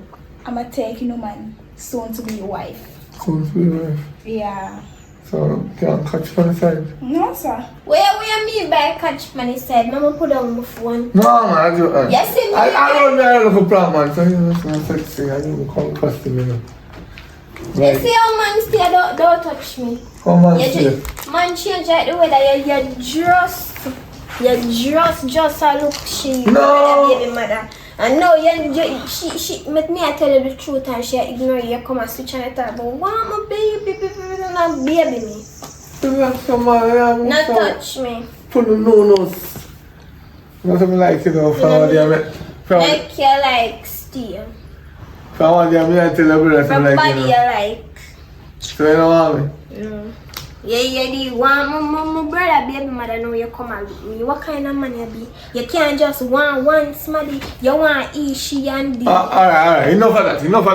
I'ma take you, man, soon to be your wife. Soon sweetheart. Yeah. So, can't catch from the side. No, sir. Where mean by catch money said? Mama put down my phone. No, man, I do. Yes, it I don't know a little plan, man. So, you know, so sexy. I need to come custom, you know. You see how man stay, don't touch me. Come on, Man change like the way that you just a look she No. baby mother. And now she make me I tell you the truth and she ignore you come and switch on the talk about want my baby and baby me. Not touch me. Put the no-nos. Nothing like it though. From Like you like steal. what I tell you brother From like body you you like. So you know what I mean? No. Yeah, the one my brother baby mother know you come and look me. What kind of man you be? You can't just want somebody. You want he, she and the. Alright. Enough of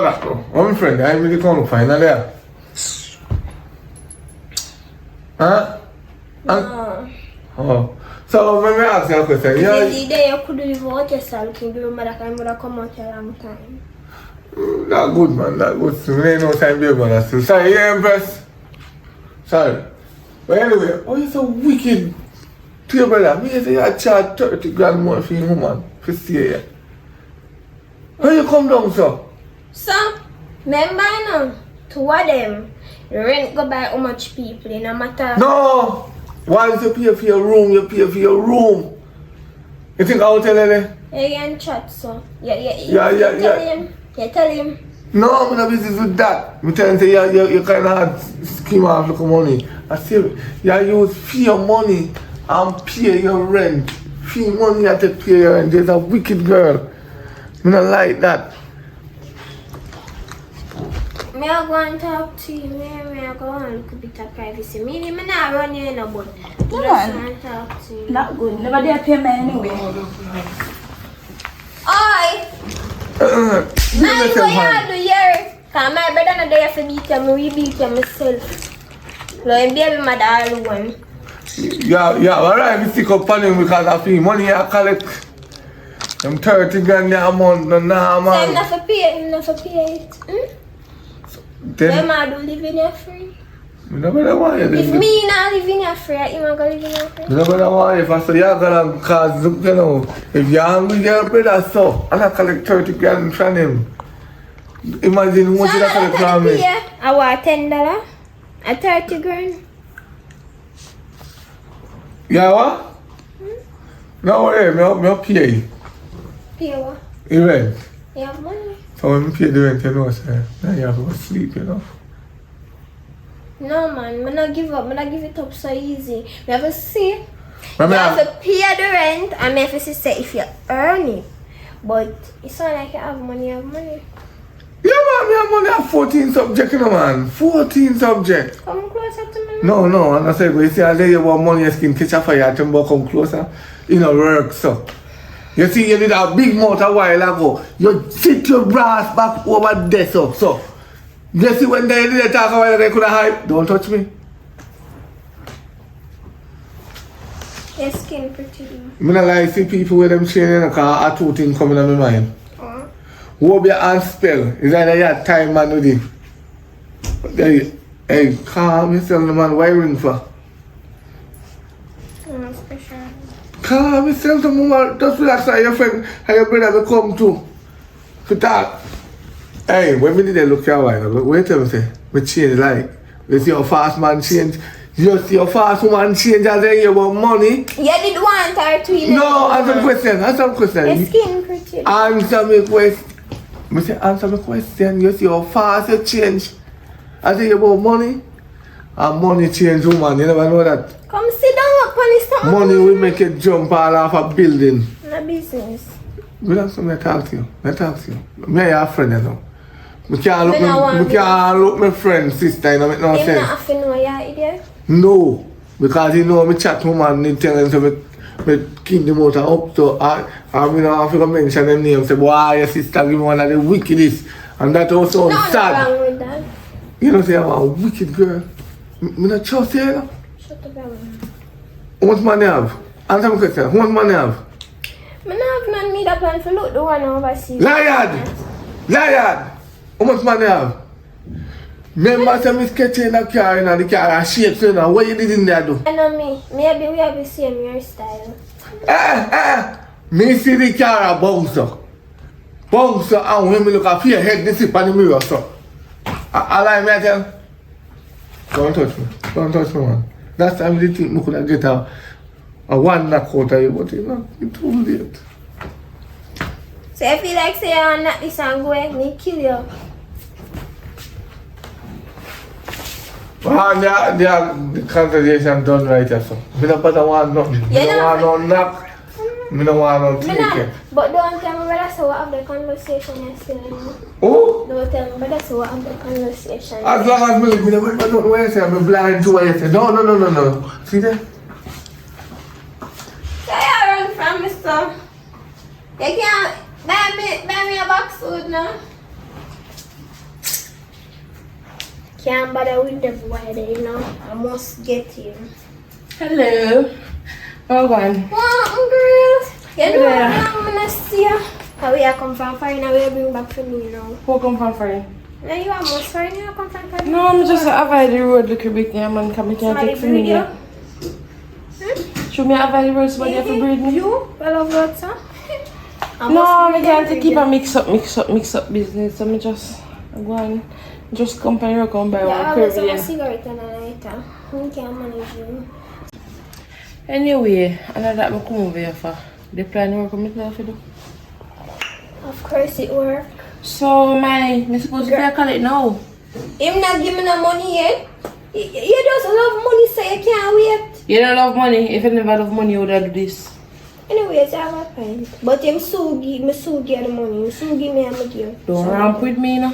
that bro. I'm a friend. I'm really going to find her there. Huh? No. Oh. So let me ask you a question. The day you could live out yourself, you do mother come out a long time. That good man, that good. So we ain't no time baby man. Still. Sorry, you impressed? Sorry. But anyway, oh you so wicked to your brother. Me say you charge 30 grand more for your woman for stay here. How you come down, sir? So, remember now, two of them, rent go by how much people, it no matter. No! Once you pay for your room, you pay for your room. You think I will tell you? You can chat, so. You tell him. No, I'm not busy with that. I'm telling you, you kind of had scheme off look money. I say, you use fee your money and pay your rent. Fee money you have to pay your rent. There's a wicked girl. I don't like that. Me I go and talk to you, me I go and look a bit of privacy. Me not run you no but just want to talk to you. Not good. Never dare pay me anyway. Oi! Man, what you do here? Cause my brother not there for beat him, we beat him myself. Like baby mother alone. Yeah, alright, we stick up on him because of him. Money I collect. Them 30 grand a month, no nah, So man. I'm not for pay it. Then, My mother do live in here free. Nobody want you If me not living in Africa, you want to live in Africa? Nobody want you. So you're gonna cause, you know, if you're hungry, your brother, so, and I collect 30 grand from him. Imagine what you collect from me. I want $10. A 30 grand. Yeah, what? No worry, I'll pay you. Pay what? You rent. You have money? So when I pay the rent, you know, sir, now you have to go sleep, you know. No man, I'm not give up. I'm not give it up so easy. You have to see. But You have to pay the rent and you have to say if you earn it. But it's not like you have money, you have money. yeah, man, me have money have 14 subjects, you know, man. 14 subjects. Come closer to me. No, and I said, you see, I tell you about money, your skin catch a fire, you come closer. You know, work, so. You see, you did a big mouth a while ago. You sit your brass back over there, so. You see, when they did talk a while ago, they could have hype. Don't touch me. Your skin pretty. I don't like see people with them chain in the car, are two things coming on my mind. Hope your hand spell. Is either your time man with it. Hey, calm yourself, the man, why ring for? Special. Calm yourself, the woman, just relax how your friend, how your brother will come too. To talk. Hey, when we did they look your while, wait till me say, we change like, you see your fast man change, you see your fast woman change as they about money. You did want her to No, answer the question. Your skin pretty. Answer me question. I say answer my question. You see how fast you change. I say about money. And money change woman. You never know that. Come sit down up on this stomach. Money will make you jump all off a building. No business. Good after me talk to you. I talk to you. Me your friend, you know. I can't look my friend, sister, you know, make no sense. You're not having no idiot? No. Because you know me chat woman and tell them so me keep them out up so I don't have to mention them name say boy your sister give me one of the wickedest and that also sad. Wrong with that. You know say I'm a wicked girl. Me not trust you, you know. Shut up, man. How much money have? Answer my question. How much money have? I have none need a plan for look the one overseas. Liar! How much money have? Remember say me sketch in the car and the car and shake so now what you did in there do? I know me. Maybe we have the same hairstyle. Me see the car bounce up. And when me look at your head, this is on the mirror so. I like me I tell. Don't touch me man. Last time they think me could have get a one knock out of you, but you know, it's too late. So if you like say you're not this and go ahead, me kill you. Well, the conversation done right so. Me don't want nothing. Me don't want no knock. Me don't want no take it. But don't tell me brother so what have the conversation yesterday. Oh? Don't tell me brother so what have the conversation. As long as me don't know what you say, I'm blind to what you say. No. See that? So you run from me stuff. You can't buy me a box food now. Can't bother with the boy there, you know. I must get him. Hello. Oh, God. What, girls? You know I'm gonna see you. How we are come from foreign, how we bring back for me now. Who come from foreign? Now you almost foreign, you come from foreign. No, I'm just avoid the road a little bit, yeah, man. Come, I can't take for me, yeah. Should me avoid the road so you have to breathe me? You? Well, of what, sir? No, I can't keep a mix up business. So I just go on. Just come and come by one curve, yeah. Cigarette and a lighter. We can't manage you. Anyway, I know that I come over here for the plan work with me to do. Of course it work. So me supposed to call it now. Him not give me no money yet. You just love money so you can't wait. You don't love money. If you never love money, you would do this. Anyways, I have a point. But him so give the money. Him so give me a give. Don't ramp with me now.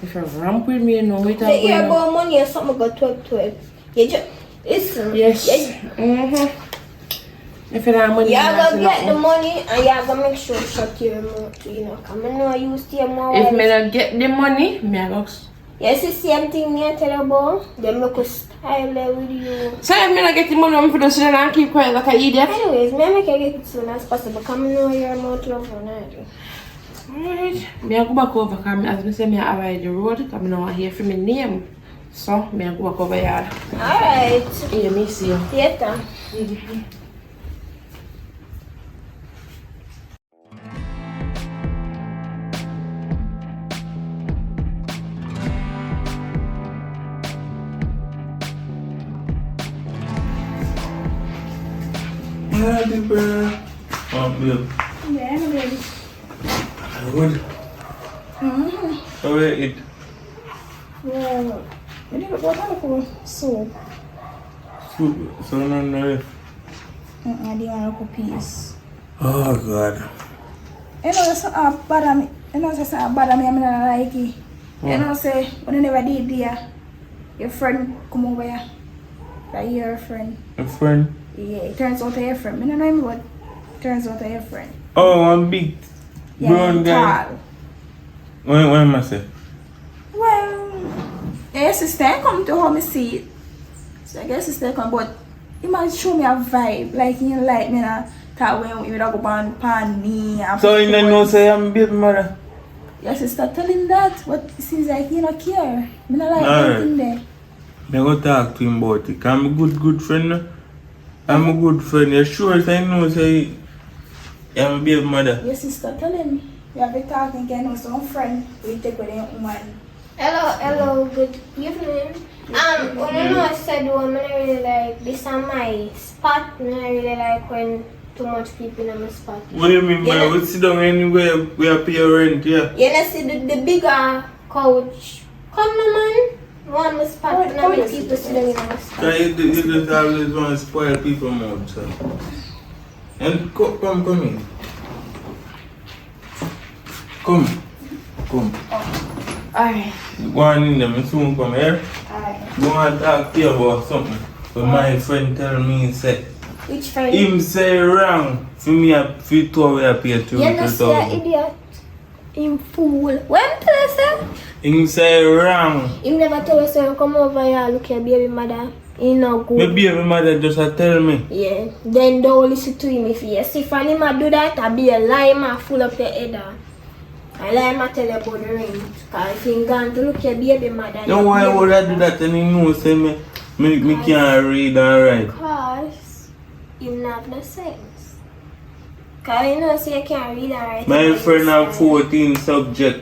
If you ramp with me, no, wait. You hear about money or something got 12. You just listen. Yes. If you don't have money, you gotta get the money and you gotta make sure you shut your mouth. You know, come on, I use your mouth. If me don't get the money, me I go. Yes, the same thing me I tell you about. Then me could style there with you. So if me don't get the money, I'm going to sit and keep quiet like an idiot. Anyways, me make you get it soon as possible. Come on, your mouth love one. Alright. Me I go back over because as I say me I avoid the road because I don't want to hear from my name. So, me go walk over here. Alright. Yeah, me see you. Theater. Yeah, the bear. Oh, babe. Yeah, no baby. Good. How will you eat? Well, I need to go to soup. Soup. So no, no. I didn't want to peas. Oh, God. You know, it's bad me. You know, it's bad me. I'm not like it. You know, say when you never did there, your friend come over here. Like you're a friend. A friend? Yeah, it turns out to your friend. I don't know him, but it turns out to your friend. Oh, one big brown guy. Tall. What am I saying? Well, your sister come to home see it. So I guess sister come, but he must show me a vibe. Like you like me na that when you go pan me. So you don't know say I'm baby mother? Your sister tell him that, but it seems like you don't care. Me not like Alright. anything there. I go talk to him about it. I'm a good friend. No? I'm a good friend. You sure if I know say I'm a baby mother? Your sister tell him you have been talking again with some friend. We take with him woman. Hello, good evening. When I said woman, I really like this on my spot. I really like when too much people in my spot. What do you mean by we sit down anywhere we are pay rent, yeah? You know, see the bigger couch. Come no man. One my spot and I people sitting in my spot. Cause you just always want to spoil people's mouth, so. And come in. Come. Alright. Go on in there, I soon come here. Alright. Go and talk to you about something. But my friend tell me, say, Which friend? him say wrong. For me, I feel two we are pay 2 You know, see an idiot. Him fool. When tell us that? Him say wrong. Him never tell us to come over here look your baby mother. He no good. My baby mother just a tell me. Yeah. Then don't listen to him if he yes. If him a do that, I be a lie man full up your head. I lie man tell you about the ring. Cause if he gone to look your baby mother. No, why would I do that and he know say me can't read and write. Cause you have no sense. Cause you know say you can't read and write. My friend have 14 subjects.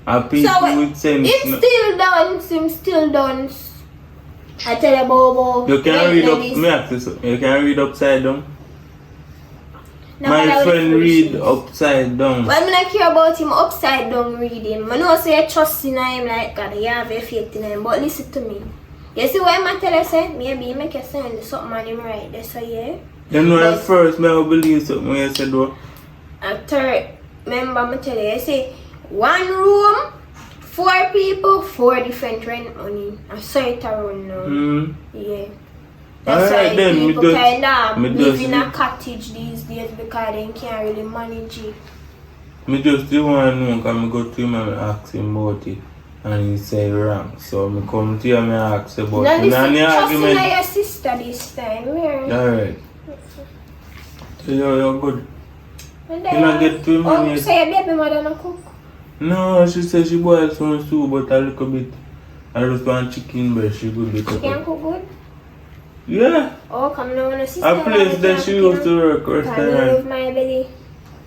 A people So with sense. him still done. I tell you about You can read up, this. me ask you something. You can read upside down. No, My but friend I read would upside down. Well, I don't care about him upside down reading. I know say you trust in him like God, you have your faith in him. But listen to me. You see what I tell you say? Maybe you make you send something on him right there, so yeah. You know at But- first me I believe something when you said though. And third, remember I tell you say 1 room, 4 people, 4 different rent money. I saw it around now. Yeah. That's Alright why then, me people just- kind of me live just- in a cottage these days because they can't really manage it. Me just do want to know because I go to him and ask him about it. And he say wrong. So I come to you and I ask about Now it. listen, And the trust in argument. your sister this time. Where? Alright. So you're good. And You not get too many. Oh, so your baby mother no cook? No, she said she boiled some soup but a little bit. I just want chicken breast, she good with She can it. cook good? Yeah. Oh, come now when a sister. A place that she used to work, Can you restaurant. love my belly?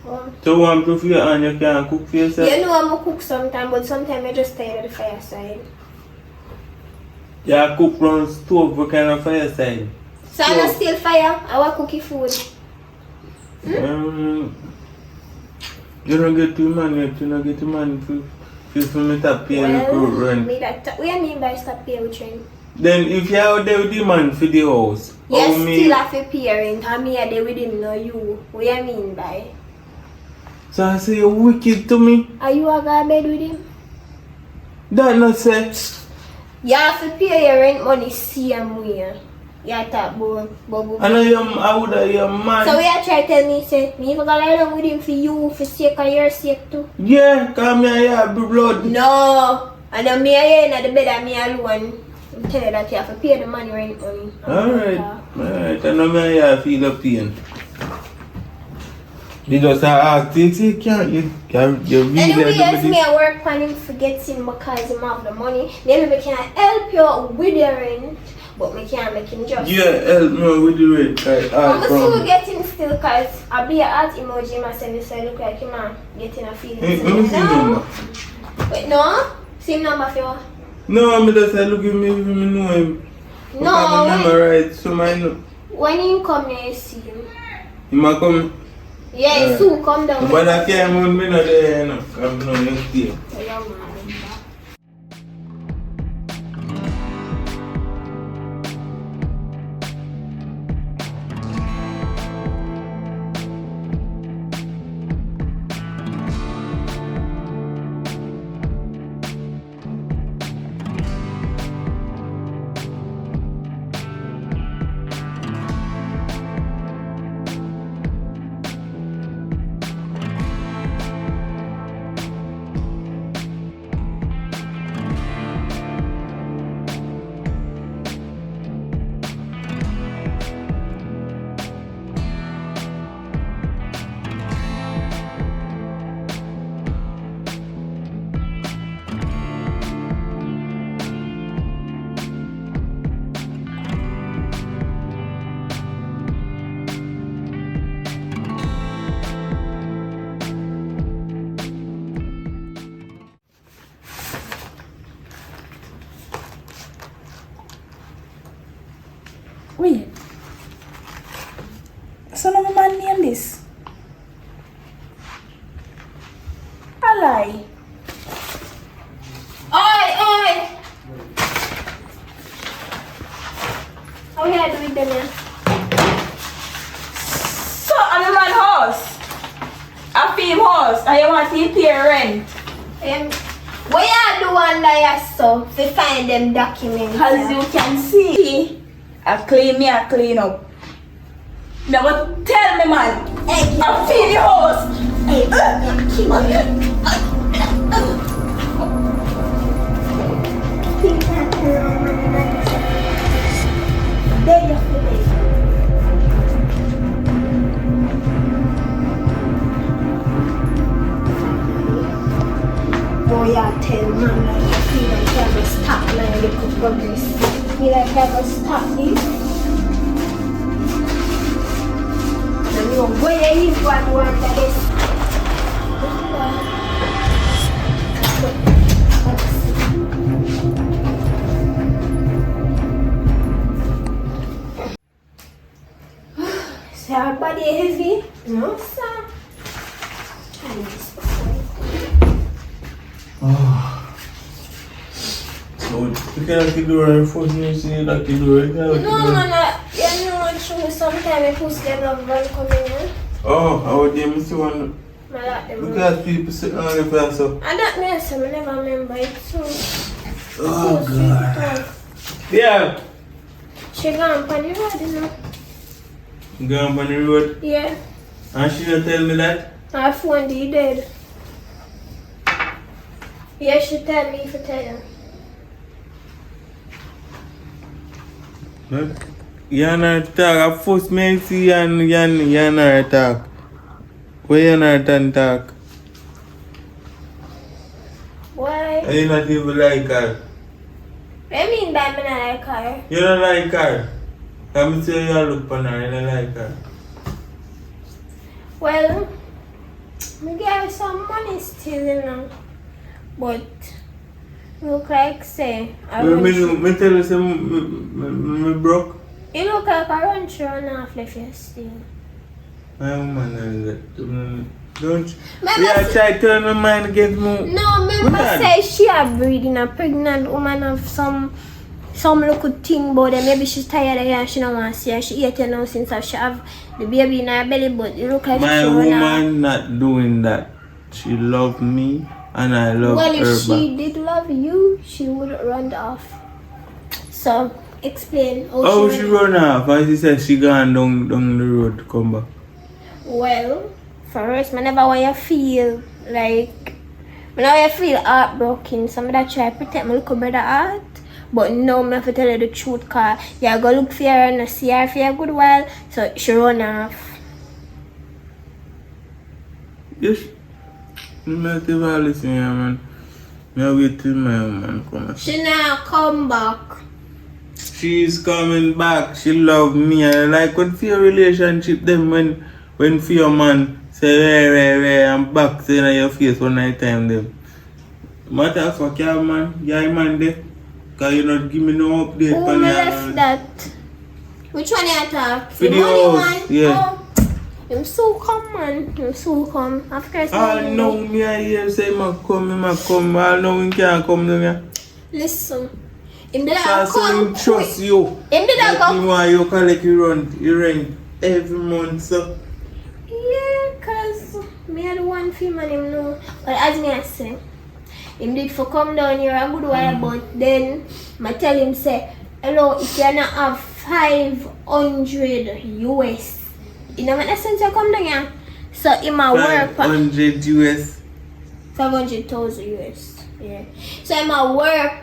Oh. So one to for you and you can cook for yourself? You know I'm a cook sometimes, but sometimes I just tired of the fireside. Yeah, cook from stove, what kind of fireside? So I don't steal fire, I want cookie food. You don't get too money yet, you don't get too money for me to pay the rent. What do you mean by stop pay with rent? Then if you are there with the man for the house, You how still have to pay rent, and me are there with him, no you. What do you mean by? So I say you're wicked to me? Are you a go bed with him? That not say. You have to pay your rent money same way. You talk about And I would have your man. So you try to tell me, say, me even gonna lie down with him for you, for sake of your sake too? Yeah, come here, yeah, blood. No! And then me here in the bed and me alone. I'm telling you that you have to pay the money rent money. Alright, I know me here feel the pain. They just ask, you can't, you really Anyways, me I work on him for getting because him have the money. Maybe we can help you out with the rent, but we can't make him just. Yeah, help me with the rent. I'm still getting still because I'll be an art emoji myself, so I look like him getting a feeling. No. Wait, no? Same number for you? No, I'm just look at me if you know him. No. Right, so I know. When you come here, you see him. He might come. Yeah, he soon come down. But I can't move me not there, you know. I'm not next year. Yeah, man. Wait. So no man name this? I lie. Oi! How you do with them here? So I'm a man house. A film house. And you want to pay rent. What you do under your stuff to find them documents? As you can see, I clean up. Now what tell me man, I feel your house. Keep on there you go. Boy, I tell man like I feel like I gotta stop my little progress. Feel like I gotta stop this. And you where you want this. Is your body heavy? No, sir. So, you can't do it for you, see, like you do it. No, man, you know, sometimes I push them up when coming in. Oh, I would name see one. I like them. Because people sit on the fence up. I don't know, so I never remember it. So, Oh, God. Yeah. she gone on the road, you know. Going on the road. Yeah. And she don't tell me that? I phone the dead. Yeah, she tell me to tell you. Huh? You're not talk. I first me see you're not talk. Why you're not talk? Why? You not even like her. What do you mean by me not like her? You don't like her. I'm saying you look for her, you don't like her. Well, I give her some money still, you know. But, look like say, I Me tell you something, me broke. you look like a run through and half left your still. My woman, don't you? Remember Yeah, try to turn my mind against me. No, remember Woman. say she a breeding a pregnant woman of some little thing about her. Maybe she's tired of her and she don't want to see her. She ate her now since she have the baby in her belly, but it look like My she woman not doing that. She love me and I love well, her if she back. did love you, she wouldn't run off. So, explain how Oh, she run off and she said she gone down the road to come back. Well, first, I never want you feel like, I never want you feel heartbroken. Somebody try to protect my little brother heart. But no, I have to tell you the truth, because you go look for her and see her for a good while, so she run off. Yes. I'm not even listening, man. I'm wait till my man come. She now come back. She's coming back. She love me. I like when for your relationship then when for your man say where I'm back saying your face one night time them. Matter of fact, yeah man, man there. Cause you not give me no update. Who left that? Which one you talk? For the house, yeah. Him so come man, him so come. Of course. I know me I hear say ma come. I know we can't come down here. Listen. Him did I So come. him trust you. Him did I Like go. you want you collect your rent every month, so. Yeah, cause me are the one female him know. But as me I say, him did for come down here a good while, but then I tell him say, hello, if you not have 500 US, you know what sense you come down here. So him a work 500 US. 500,000 US. Yeah. So him a work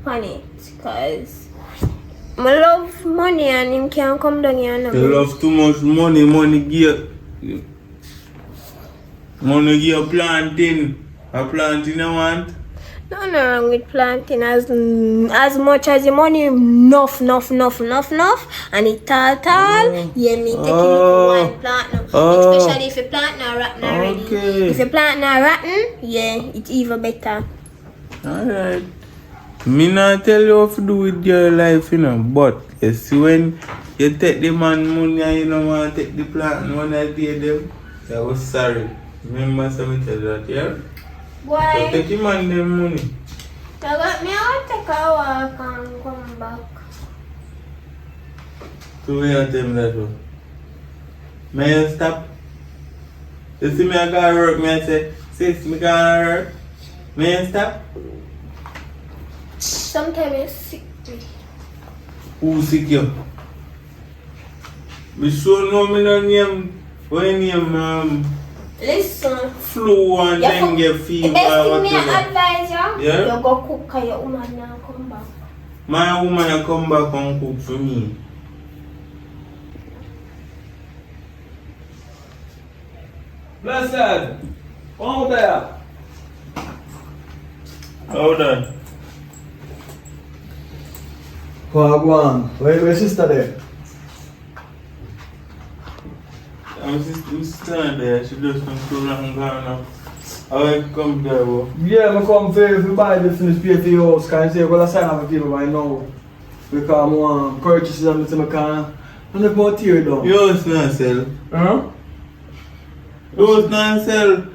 on it, cause I love money and him can't come down here. No You love too much money give you planting. A planting you want? No wrong with planting as much as the money enough and it tall, yeah me take one plant now. Especially if you plant now rotten already. Okay. If you plant now rotten, yeah, it's even better. Alright. Me not tell you what to do with your life, you know, but you see when you take the man money and you don't want to take the plant when I pay them, I was sorry. Remember something tell you that, yeah? Why? So take him and them money. So let me out take a walk and come back. So where you tell me that one? May you stop? You see me I gotta work, me I say, sis, me gotta work. May you stop? Sometimes you're sick. Who sick you? Me sure know me no name, when name Listen. flu and dengue fever. The best thing whatever. me advise you, Yeah? you go cook and your woman now come back. My woman will come back and cook for me. Blessed. Over there. Hold on. Go on. Where sister there? I'm sister there. She just come too long gone now. I will come there, bro. Yeah, I come for buy this in the space for your house. Can you say I'm going to sign up a people right now? Because I want purchases and I can't. I'm not going to tear it down. Yours not sell. Huh? Yours not sell.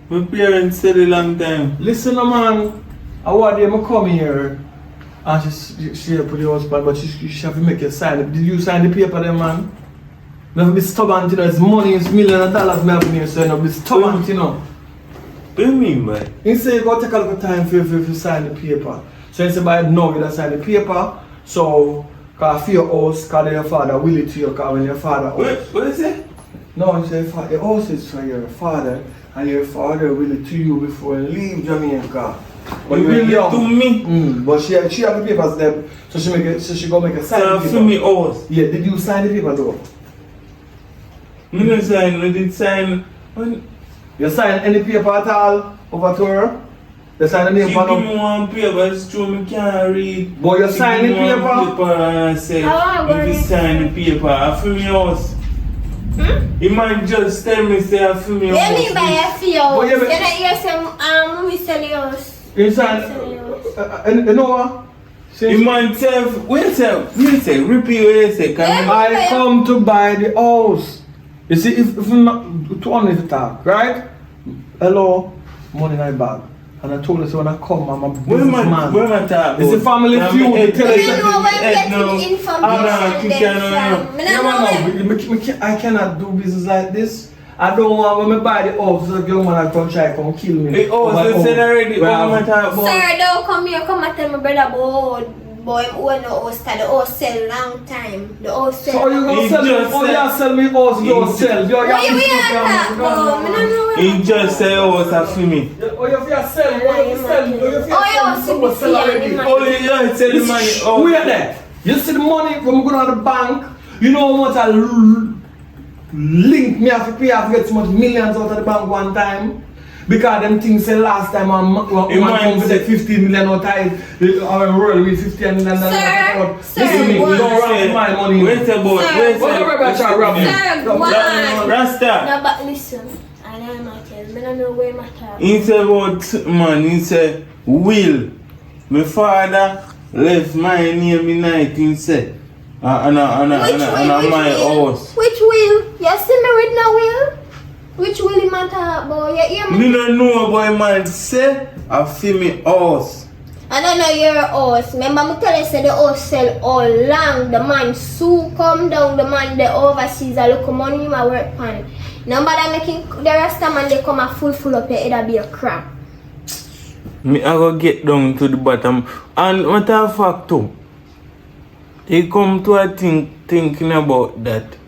My parents said a long time. Listen, man. I want them to come here. And she put the husband, but she have to make you sign it. Did you sign the paper then, man? You have to be stubborn, you know. It's money, it's millions of dollars me have here, so you have to be stubborn, you know. What do you mean by? He say you go take a little time for sign the paper. So he say by now you don't sign the paper. So, cause for your house, cause your father will it to you, cause when your father What is it? No, he say your house is for your father, and your father will it to you before you leave Jamaica. But You will it to me? But she have the papers there, so she go make a sign So the for me paper. house. Yeah, did you sign the paper though? Me no sign, I did sign. When You sign any paper at all over to her? You sign the she name give for me one paper, it's true, me can't read. But you She sign give the me one paper? paper and I say, if you sign the paper, I feel me house. The man just tell me say I feel me house. Let me buy a few. Oh, yeah, but- Can I hear some mommy sell yours? You sign, you know what? The man tell, wait say, repeat what you say, can I come to buy the house. You see, if I'm not too honest to talk, right? Hello, money in my bag. And I told her, so when I come, I'm a businessman. Where my talk? It's a family feud. I Tell her, don't know where I'm getting information I cannot do business like this. I don't want when I buy the house, the young man I come try come kill me. Hey, they said already, what am I talking about? Sir, don't come here, come and tell my brother about boy, I'm own the house, cause the house sell long time. The house sell. So you gonna sell me? Oh, you sell me house, you don't sell. Why you talk about? I don't know. He just say, oh, it's for me. Oh, you have to sell. Oh, you sell. Oh, you sell already. Oh, you don't sell the money. Oh, Wait there. You see the money when we go to the bank, you know how much I link me have to pay off get so much millions out of the bank one time. Because them things say last time one come with 15 million out of it, our world with 15 million. Sir, listen me, we don't rob my money. Wait about, Rasta. No, but listen, I know my tell. I don't know where my tell. He said about man, he said, Will, my father left my name in 19 and my house. Which will? You see me with no will? Which will you matter, boy? You hear me? Me don't know about man say I feel me house. I don't know your house. Remember me tell you say the house sell all long. The man Sue come down, the man the overseas a look money in my work pan. Nobody making the rest of man they come a full up your head a be a crap. Me I go get down to the bottom. And what a fact too. He come to a thinking about that.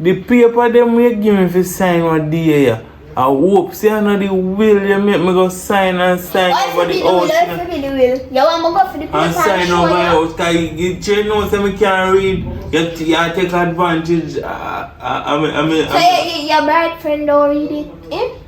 The paper them we give me for sign what day here. I hope say I know the will you make me go sign and sign over the house. What for the will? You want me go for the paper and sign over the house. Cause you know say me can't read. You take advantage. So your boyfriend don't read it, eh?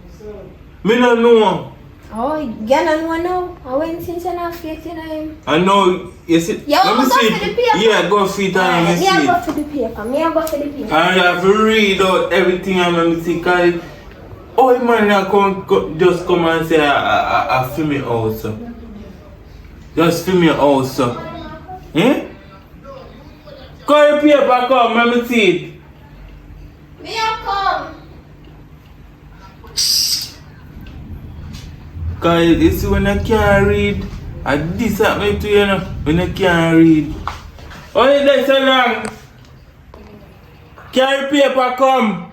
Me don't know. Oh, you don't know now. I went since you're not faith in him. I know. You see, You want to go for the paper? Yeah, go for it and let me Me I see. go for the paper. Me I go for the paper. And you have to read out everything and let me see. Cause oh man, I just come and say I film it also. Just film it also. Eh? Call the paper come, let me see it. Me I come. Cause you see when I can't read, I this happen to you know, when I can't read. Oh, is that so long? Carry paper come.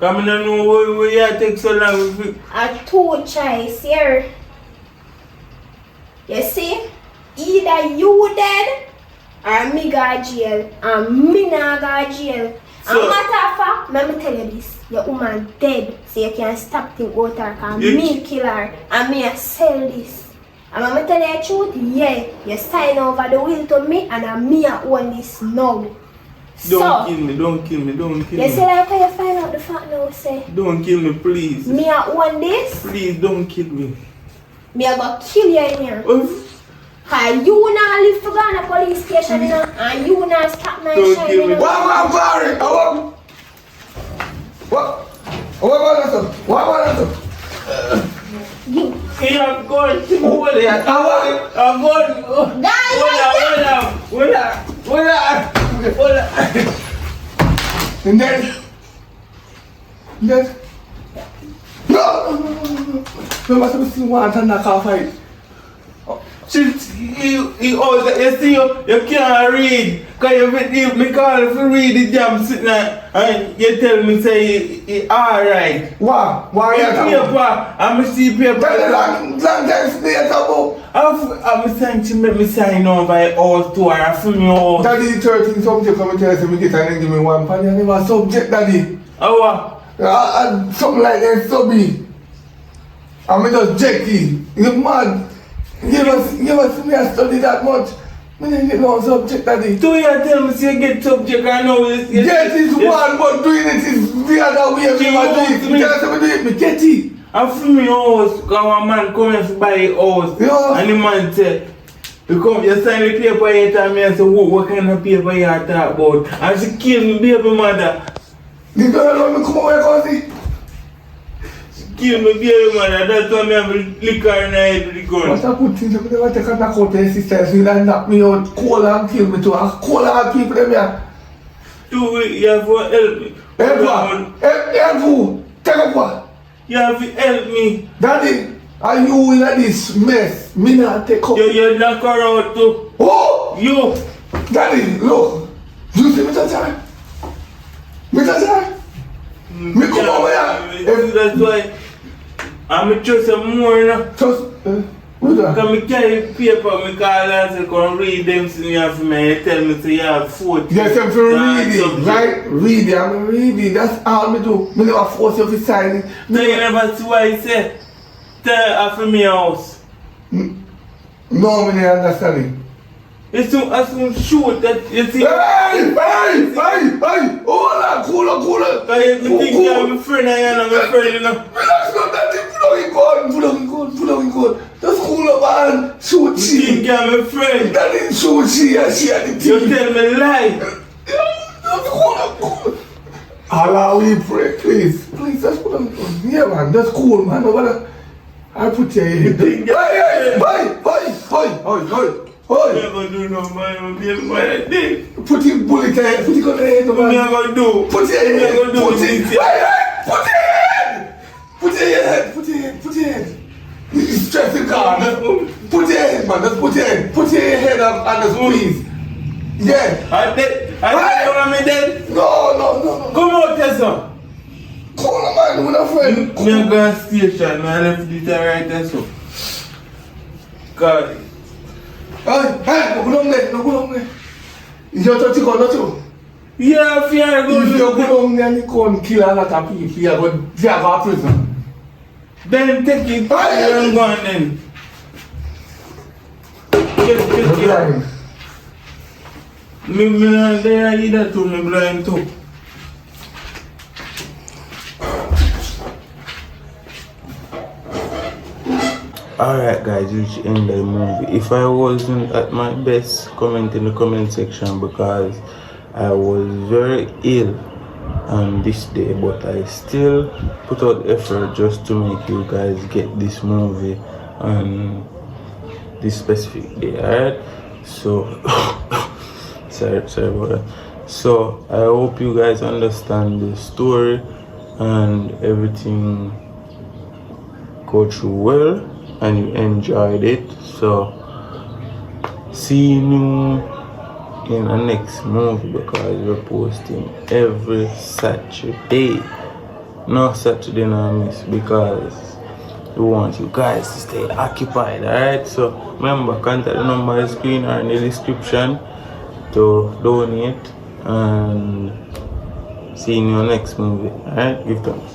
Come I don't know why you take so long. A two choice here. You see? Either you dead or me go jail. And me not go jail. So, and matter of fact, let me tell you this. Your woman dead, so you can't stop things out her. Cause me kill her and me sell this. And let me tell you the truth, yeah, you sign over the will to me and me own this now. don't kill me, don't kill me, don't kill me. You say like how you find out the fact now, say. Don't kill me, please. Me own this. Please don't kill me. Me a go kill you in here. Oof. Cause you not live for Ghana police station, you know, and you not stop my Don't shine, kill me. you know. What about it? What about it? You. Hey, I'm going to hold it. I'm going. Guys, Hold up. And then, no. Remember, we still want to knock off fight. You see, you can't read. Because you call if you read the jam sitting there and you tell me say it alright. Why? Why You are you paper, I'm see paper. long time later, bro. I'm saying to make me sign over all to her from your house. Daddy, 13 subject, come and tell us if we get and then give me one penny. I never subject, Daddy. Oh, Something like that, subby. I'm just Jackie. You're mad. Give us me a study that much. I didn't get no subject, Daddy. do you tell me say get subject? I know it's Get is one, but doing it is the other way. See, Me never do it. me. Me tell us if we do it, me get it. I'm from your house, because one man come to buy a house. Yeah. And the man say, you sign the paper here and me and say, what kind of paper you talk about? And she killed me, baby mother. The girl want me come over here, cause Kill me, baby mother. That's why I have a liquor in the head with the gun. what a good thing, so I never take a knock out your sister, so you don't knock me out, call and kill me too. I call and people them here. You have to help me. Help what? Help who? Take up what? You have to help me. Daddy, are you in this mess? Me not take up. You knock her out too. Oh! You. Daddy, look. You see Mr. Chai? Mr. Chai? Me come over here. That's why I'm trust some more now. Just, what's that? Because I carry paper, I call and say, come read them to me and me. You tell me to you have 40. Yes, I'm for reading, right? Reading, I'm reading. That's all me do. Me never force you to sign it. So you never see what he said? Tell her for me house. No, me don't understand it. It's to shoot that you see. Hey! Hold on, cooler. Cause you think you're my friend and you're not my friend, you know. Relax, not that thing. Put on gun. That's cooler, man. Shoot You she. think you're my friend. That didn't shoot she and she had the You team. tell me lie. Cool. Allah, we pray, please. Please, that's what I'm doing. Yeah, man, that's cool, man. I put your head. Hey. You're gonna do no man, I'm being my thing. Put your bullet head. Put your head, man. What am I gonna do? Put your head. What am I gonna do? Put your head. It's stressing car. Put your head, man. Just put your head. Put your head up and just squeeze. Yeah. I dead. I want me dead. No. Come out, Tessa. Call a man, we're not friends. Me a go to station, I left this right there so. God. Hey, no go down there. Is your touchy gun not you? Yeah, if you are If going you go down there and you go kill a lot of people, you go to prison. then take it and go on then. Get. Me not there either too, me blind too. Alright guys, reach the end of the movie. If I wasn't at my best, comment in the comment section because I was very ill on this day, but I still put out effort just to make you guys get this movie on this specific day. Alright, so sorry about that. So I hope you guys understand the story and everything go through well and you enjoyed it. So see you in the next movie because we're posting every Saturday. No Saturday no miss because we want you guys to stay occupied. Alright, so remember, contact the number on the screen or in the description to donate, and see you in your next movie. Alright, give thanks.